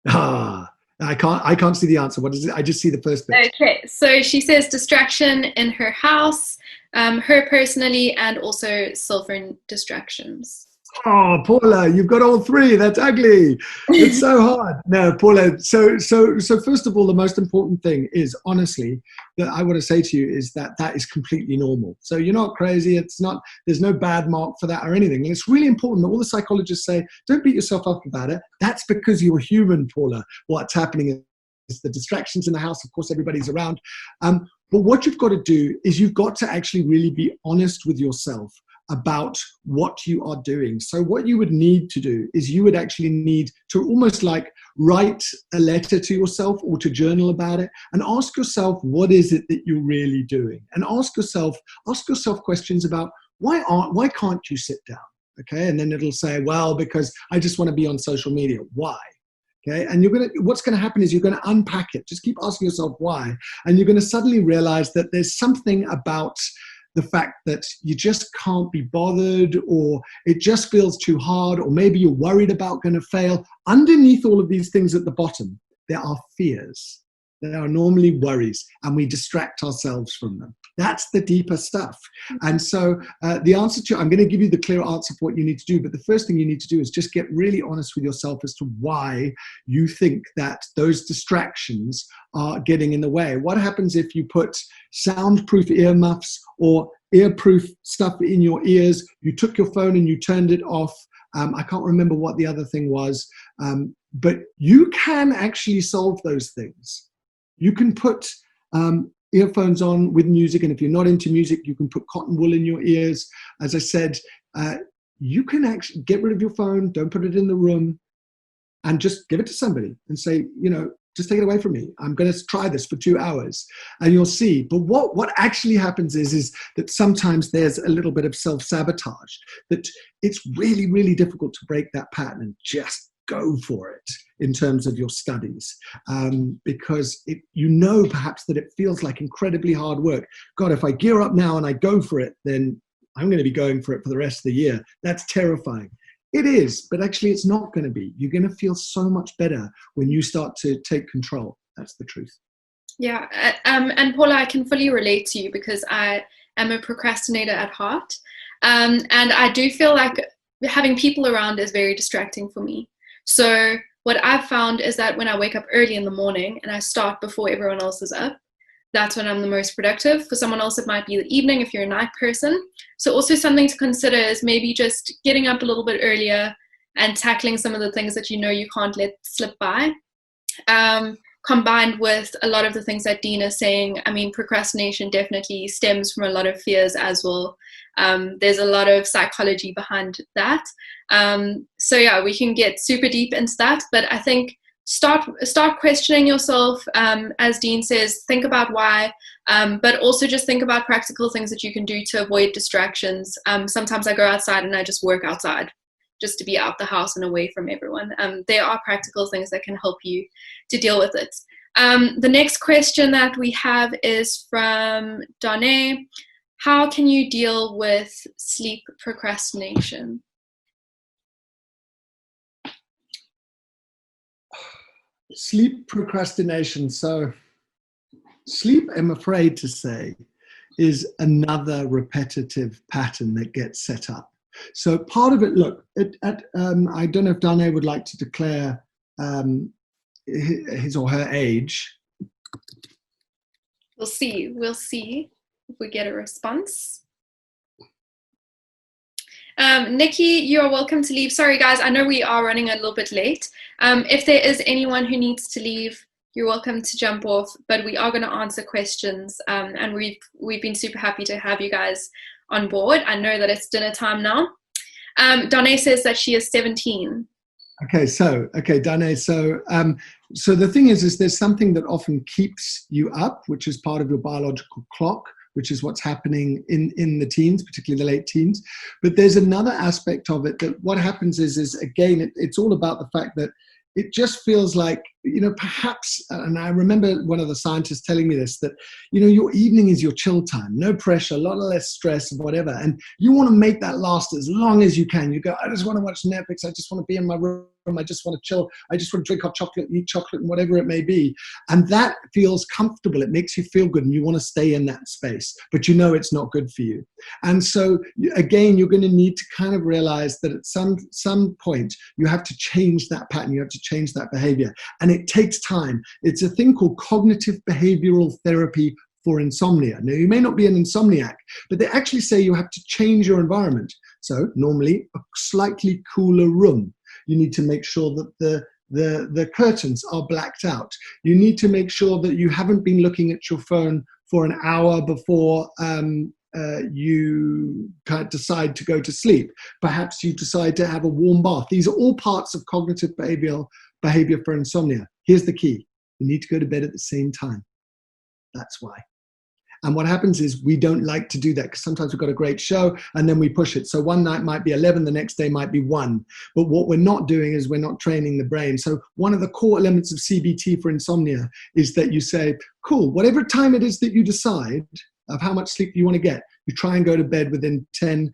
Speaker 1: I can't see the answer. What is it? I just see the first bit.
Speaker 2: Okay, so she says distraction in her house, her personally, and also cell phone distractions.
Speaker 1: Oh, Paula, you've got all three. That's ugly. It's so hard. No, Paula. So first of all, the most important thing is, honestly, that I want to say to you is that is completely normal. So you're not crazy. There's no bad mark for that or anything. And it's really important that all the psychologists say, don't beat yourself up about it. That's because you're human, Paula. What's happening is the distractions in the house. Of course, everybody's around. But what you've got to do is you've got to actually really be honest with yourself about what you are doing. So what you would need to do is you would actually need to almost like write a letter to yourself or to journal about it and ask yourself, what is it that you're really doing? And ask yourself questions about why can't you sit down? Okay. And then it'll say, well, because I just want to be on social media. Why? Okay. And what's going to happen is you're going to unpack it. Just keep asking yourself why. And you're going to suddenly realize that there's something about the fact that you just can't be bothered, or it just feels too hard, or maybe you're worried about going to fail. Underneath all of these things at the bottom, there are fears. There are normally worries, and we distract ourselves from them. That's the deeper stuff. And so I'm going to give you the clear answer for what you need to do. But the first thing you need to do is just get really honest with yourself as to why you think that those distractions are getting in the way. What happens if you put soundproof earmuffs or earproof stuff in your ears? You took your phone and you turned it off. I can't remember what the other thing was. But you can actually solve those things. You can put earphones on with music, and if you're not into music, you can put cotton wool in your ears. As I said, you can actually get rid of your phone, don't put it in the room, and just give it to somebody and say, just take it away from me. I'm going to try this for 2 hours, and you'll see. But what actually happens is that sometimes there's a little bit of self-sabotage, that it's really, really difficult to break that pattern and just go for it in terms of your studies, because perhaps that it feels like incredibly hard work. God, if I gear up now and I go for it, then I'm going to be going for it for the rest of the year. That's terrifying. It is, but actually it's not going to be. You're going to feel so much better when you start to take control. That's the truth.
Speaker 2: Yeah, and Paula, I can fully relate to you because I am a procrastinator at heart, and I do feel like having people around is very distracting for me. So what I've found is that when I wake up early in the morning and I start before everyone else is up, that's when I'm the most productive. For someone else, it might be the evening if you're a night person. So also something to consider is maybe just getting up a little bit earlier and tackling some of the things that you can't let slip by. Combined with a lot of the things that Dean is saying, I mean, procrastination definitely stems from a lot of fears as well. There's a lot of psychology behind that. So yeah, we can get super deep into that, but I think start questioning yourself. As Dean says, think about why, but also just think about practical things that you can do to avoid distractions. Sometimes I go outside and I just work outside just to be out the house and away from everyone. There are practical things that can help you to deal with it. The next question that we have is from Danae. How can you deal with sleep procrastination?
Speaker 1: Sleep procrastination. So sleep, I'm afraid to say, is another repetitive pattern that gets set up. So part of it, look, I don't know if Danae would like to declare his or her age.
Speaker 2: We'll see if we get a response. Nikki, you are welcome to leave. Sorry guys, I know we are running a little bit late. If there is anyone who needs to leave, you're welcome to jump off, but we are going to answer questions, and we've been super happy to have you guys on board. I know that it's dinner time now. Danae says that she is 17.
Speaker 1: Okay, Danae. So the thing is there's something that often keeps you up, which is part of your biological clock, which is what's happening in the teens, particularly the late teens. But there's another aspect of it that what happens is again, it's all about the fact that it just feels like, perhaps, and I remember one of the scientists telling me this, that, your evening is your chill time, no pressure, a lot less stress, whatever. And you want to make that last as long as you can. You go, I just want to watch Netflix. I just want to be in my room. I just want to chill. I just want to drink hot chocolate, eat chocolate, and whatever it may be. And that feels comfortable. It makes you feel good, and you want to stay in that space, but it's not good for you. And so again, you're going to need to kind of realize that at some point you have to change that pattern. You have to change that behavior, and it takes time. It's a thing called cognitive behavioral therapy for insomnia. Now, you may not be an insomniac, but they actually say you have to change your environment. So normally a slightly cooler room. You need to make sure that the curtains are blacked out. You need to make sure that you haven't been looking at your phone for an hour before you decide to go to sleep. Perhaps you decide to have a warm bath. These are all parts of cognitive behavior for insomnia. Here's the key. You need to go to bed at the same time. That's why. And what happens is we don't like to do that because sometimes we've got a great show and then we push it. So one night might be 11, the next day might be 1. But what we're not doing is we're not training the brain. So one of the core elements of CBT for insomnia is that you say, cool, whatever time it is that you decide of how much sleep you want to get, you try and go to bed within 15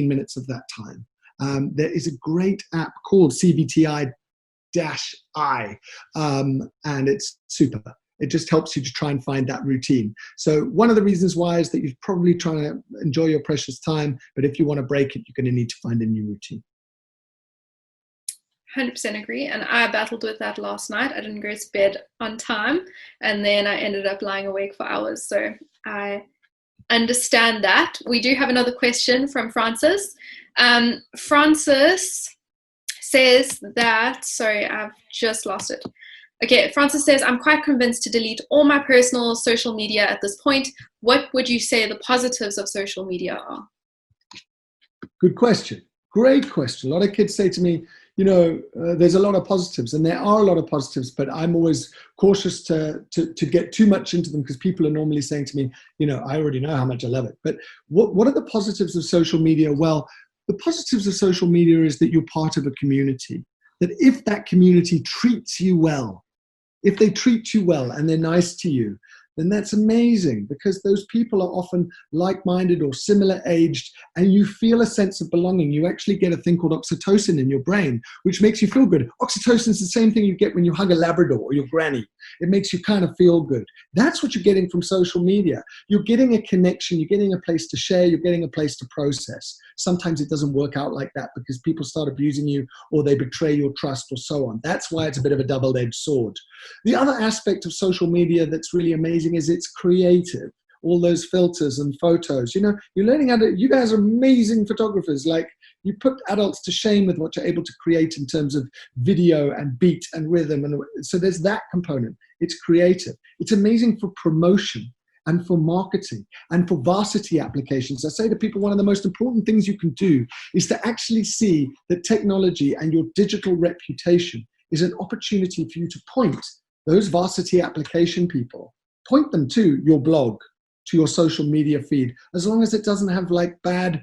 Speaker 1: minutes of that time. There is a great app called CBTI-I, and it's super. It just helps you to try and find that routine. So one of the reasons why is that you're probably trying to enjoy your precious time, but if you want to break it, you're going to need to find a new routine.
Speaker 2: 100% agree. And I battled with that last night. I didn't go to bed on time, and then I ended up lying awake for hours. So I understand that. We do have another question from Francis. Francis says that, sorry, I've just lost it. Okay, Francis says, I'm quite convinced to delete all my personal social media at this point. What would you say the positives of social media are?
Speaker 1: Good question. Great question. A lot of kids say to me, there's a lot of positives, and there are a lot of positives, but I'm always cautious to get too much into them because people are normally saying to me, I already know how much I love it. But what are the positives of social media? Well, the positives of social media is that you're part of a community, that if that community treats you well, if they treat you well and they're nice to you, then that's amazing because those people are often like-minded or similar aged and you feel a sense of belonging. You actually get a thing called oxytocin in your brain, which makes you feel good. Oxytocin is the same thing you get when you hug a Labrador or your granny. It makes you kind of feel good. That's what you're getting from social media. You're getting a connection. You're getting a place to share. You're getting a place to process. Sometimes it doesn't work out like that because people start abusing you or they betray your trust or so on. That's why it's a bit of a double-edged sword. The other aspect of social media that's really amazing is it's creative. All those filters and photos, you're learning how to, you guys are amazing photographers. Like you put adults to shame with what you're able to create in terms of video and beat and rhythm. And so there's that component. It's creative. It's amazing for promotion and for marketing and for varsity applications. I say to people, one of the most important things you can do is to actually see that technology and your digital reputation is an opportunity for you to point those varsity application people, point them to your blog, to your social media feed, as long as it doesn't have like bad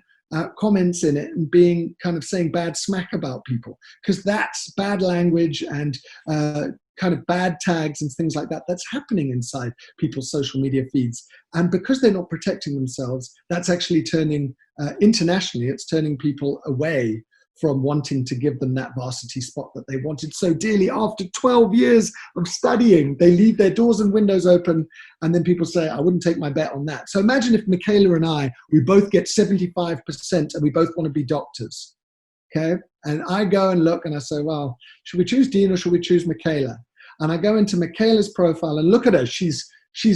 Speaker 1: comments in it and being kind of saying bad smack about people, because that's bad language and kind of bad tags and things like that. That's happening inside people's social media feeds. And because they're not protecting themselves, that's actually turning, internationally, it's turning people away from wanting to give them that varsity spot that they wanted so dearly. After 12 years of studying, they leave their doors and windows open, and then people say, I wouldn't take my bet on that. So imagine if Michaela and I, we both get 75% and we both want to be doctors, okay? And I go and look and I say, well, should we choose Dean or should we choose Michaela? And I go into Michaela's profile and look at her. She's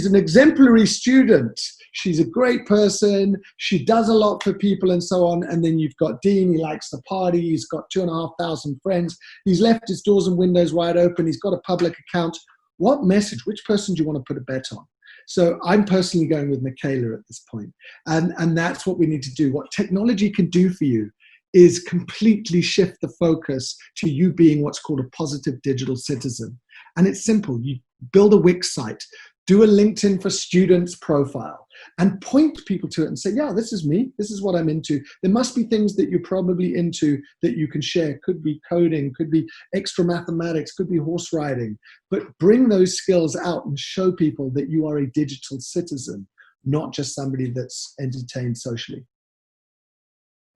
Speaker 1: an exemplary student. She's a great person. She does a lot for people and so on. And then you've got Dean. He likes to party. He's got 2,500 friends. He's left his doors and windows wide open. He's got a public account. What message, which person do you want to put a bet on? So I'm personally going with Michaela at this point. And that's what we need to do. What technology can do for you is completely shift the focus to you being what's called a positive digital citizen. And it's simple. You build a Wix site, do a LinkedIn for Students profile, and point people to it and say, yeah, this is me. This is what I'm into. There must be things that you're probably into that you can share. Could be coding, could be extra mathematics, could be horse riding. But bring those skills out and show people that you are a digital citizen, not just somebody that's entertained socially.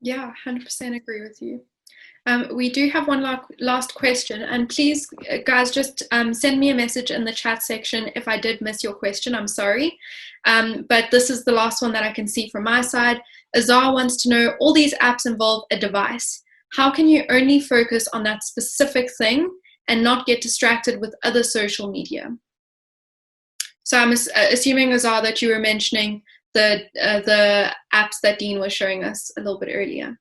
Speaker 2: Yeah, 100% agree with you. We do have one last question, and please, guys, just send me a message in the chat section if I did miss your question. I'm sorry. But this is the last one that I can see from my side. Azar wants to know, all these apps involve a device. How can you only focus on that specific thing and not get distracted with other social media? So I'm assuming, Azar, that you were mentioning the apps that Dean was showing us a little bit earlier.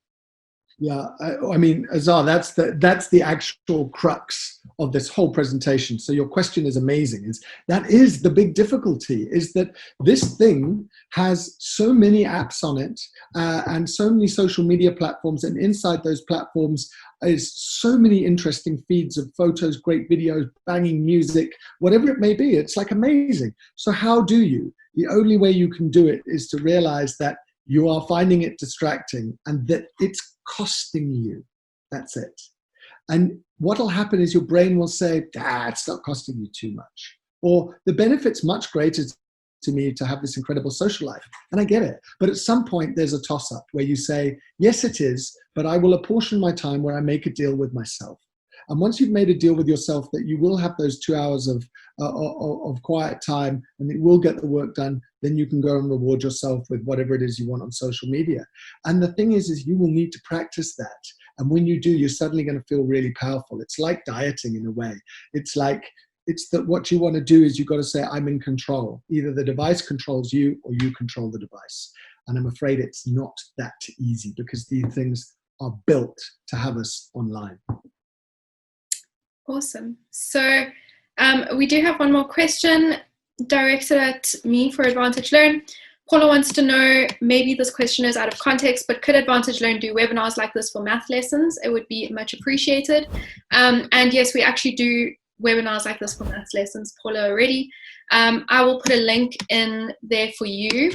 Speaker 1: Yeah, I mean, Azar, that's the actual crux of this whole presentation. So your question is amazing. That is the big difficulty, is that this thing has so many apps on it and so many social media platforms, and inside those platforms is so many interesting feeds of photos, great videos, banging music, whatever it may be. It's like amazing. So how do you? The only way you can do it is to realize that you are finding it distracting and that it's costing you. That's it. And what'll happen is your brain will say, it's not costing you too much. Or the benefit's much greater to me to have this incredible social life. And I get it. But at some point, there's a toss-up where you say, yes, it is, but I will apportion my time where I make a deal with myself. And once you've made a deal with yourself that you will have those 2 hours of quiet time and it will get the work done, then you can go and reward yourself with whatever it is you want on social media. And the thing is you will need to practice that. And when you do, you're suddenly going to feel really powerful. It's like dieting in a way. It's that what you want to do is you've got to say, I'm in control. Either the device controls you or you control the device. And I'm afraid it's not that easy because these things are built to have us online.
Speaker 2: Awesome. So we do have one more question directed at me for Advantage Learn. Paula wants to know, maybe this question is out of context, but could Advantage Learn do webinars like this for math lessons? It would be much appreciated. And yes, we actually do webinars like this for math lessons, Paula, already. I will put a link in there for you.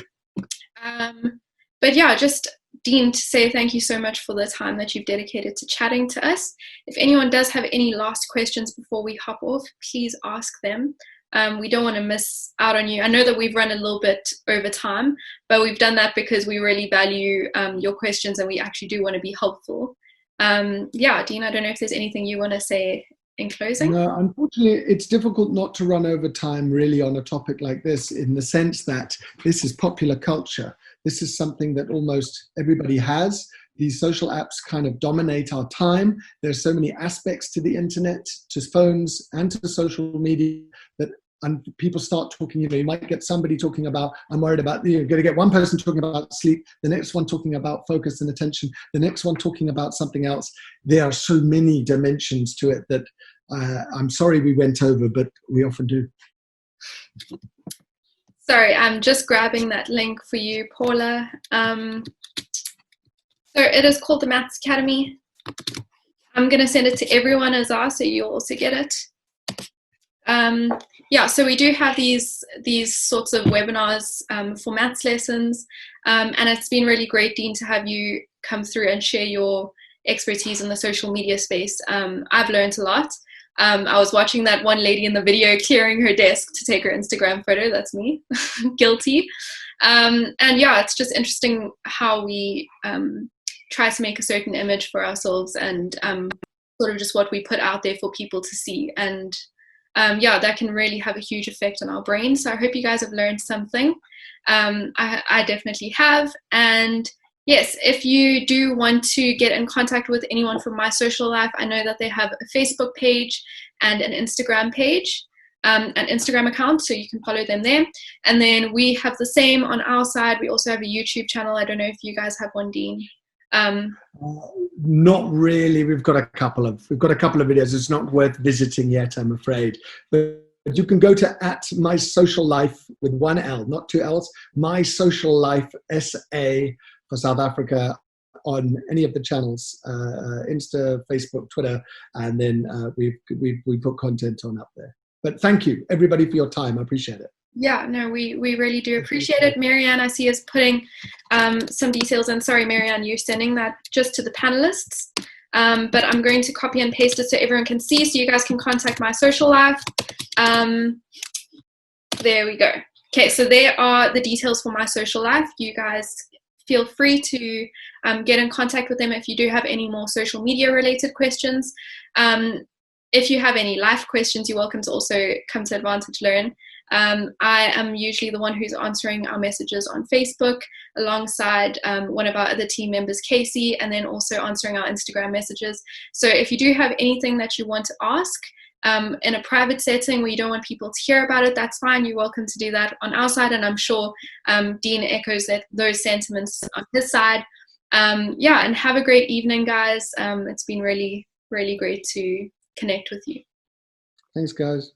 Speaker 2: But yeah, just Dean, to say thank you so much for the time that you've dedicated to chatting to us. If anyone does have any last questions before we hop off, please ask them. We don't want to miss out on you. I know that we've run a little bit over time, but we've done that because we really value your questions and we actually do want to be helpful. Yeah, Dean, I don't know if there's anything you want to say in closing.
Speaker 1: No, unfortunately, it's difficult not to run over time really on a topic like this, in the sense that this is popular culture. This is something that almost everybody has. These social apps kind of dominate our time. There's so many aspects to the internet, to phones, and to social media that people start talking, you might get somebody talking about, I'm worried about, you're going to get one person talking about sleep, the next one talking about focus and attention, the next one talking about something else. There are so many dimensions to it that I'm sorry we went over, but we often do.
Speaker 2: Sorry, I'm just grabbing that link for you, Paula. So it is called the Maths Academy. I'm going to send it to everyone as well, so you'll also get it. Yeah, so we do have these sorts of webinars for maths lessons, and it's been really great, Dean, to have you come through and share your expertise in the social media space. I've learned a lot. I was watching that one lady in the video clearing her desk to take her Instagram photo. That's me, guilty. And yeah, it's just interesting how we try to make a certain image for ourselves and sort of just what we put out there for people to see. And yeah, that can really have a huge effect on our brain. So I hope you guys have learned something. I definitely have. And yes, if you do want to get in contact with anyone from MySociaLife, I know that they have a Facebook page and an Instagram page, an Instagram account, so you can follow them there. And then we have the same on our side. We also have a YouTube channel. I don't know if you guys have one, Dean.
Speaker 1: Not really. We've got a couple of videos. It's not worth visiting yet, I'm afraid. But But you can go to @MySociaLife with 1 L, not 2 L's, MySociaLife SA for South Africa on any of the channels, Insta, Facebook, Twitter, and then we put content on up there. But thank you, everybody, for your time. I appreciate it.
Speaker 2: Yeah, no, we really do appreciate it. Marianne, I see, is putting some details in. Sorry, Marianne, you're sending that just to the panelists. But I'm going to copy and paste it so everyone can see, so you guys can contact MySociaLife. There we go. Okay, so there are the details for MySociaLife. You guys feel free to get in contact with them if you do have any more social media related questions. If you have any life questions, you're welcome to also come to Advantage Learn. I am usually the one who's answering our messages on Facebook alongside one of our other team members, Casey, and then also answering our Instagram messages. So if you do have anything that you want to ask in a private setting where you don't want people to hear about it, that's fine. You're welcome to do that on our side, and I'm sure Dean echoes those sentiments on his side. Yeah, and have a great evening, guys. It's been really, really great to connect with you.
Speaker 1: Thanks, guys.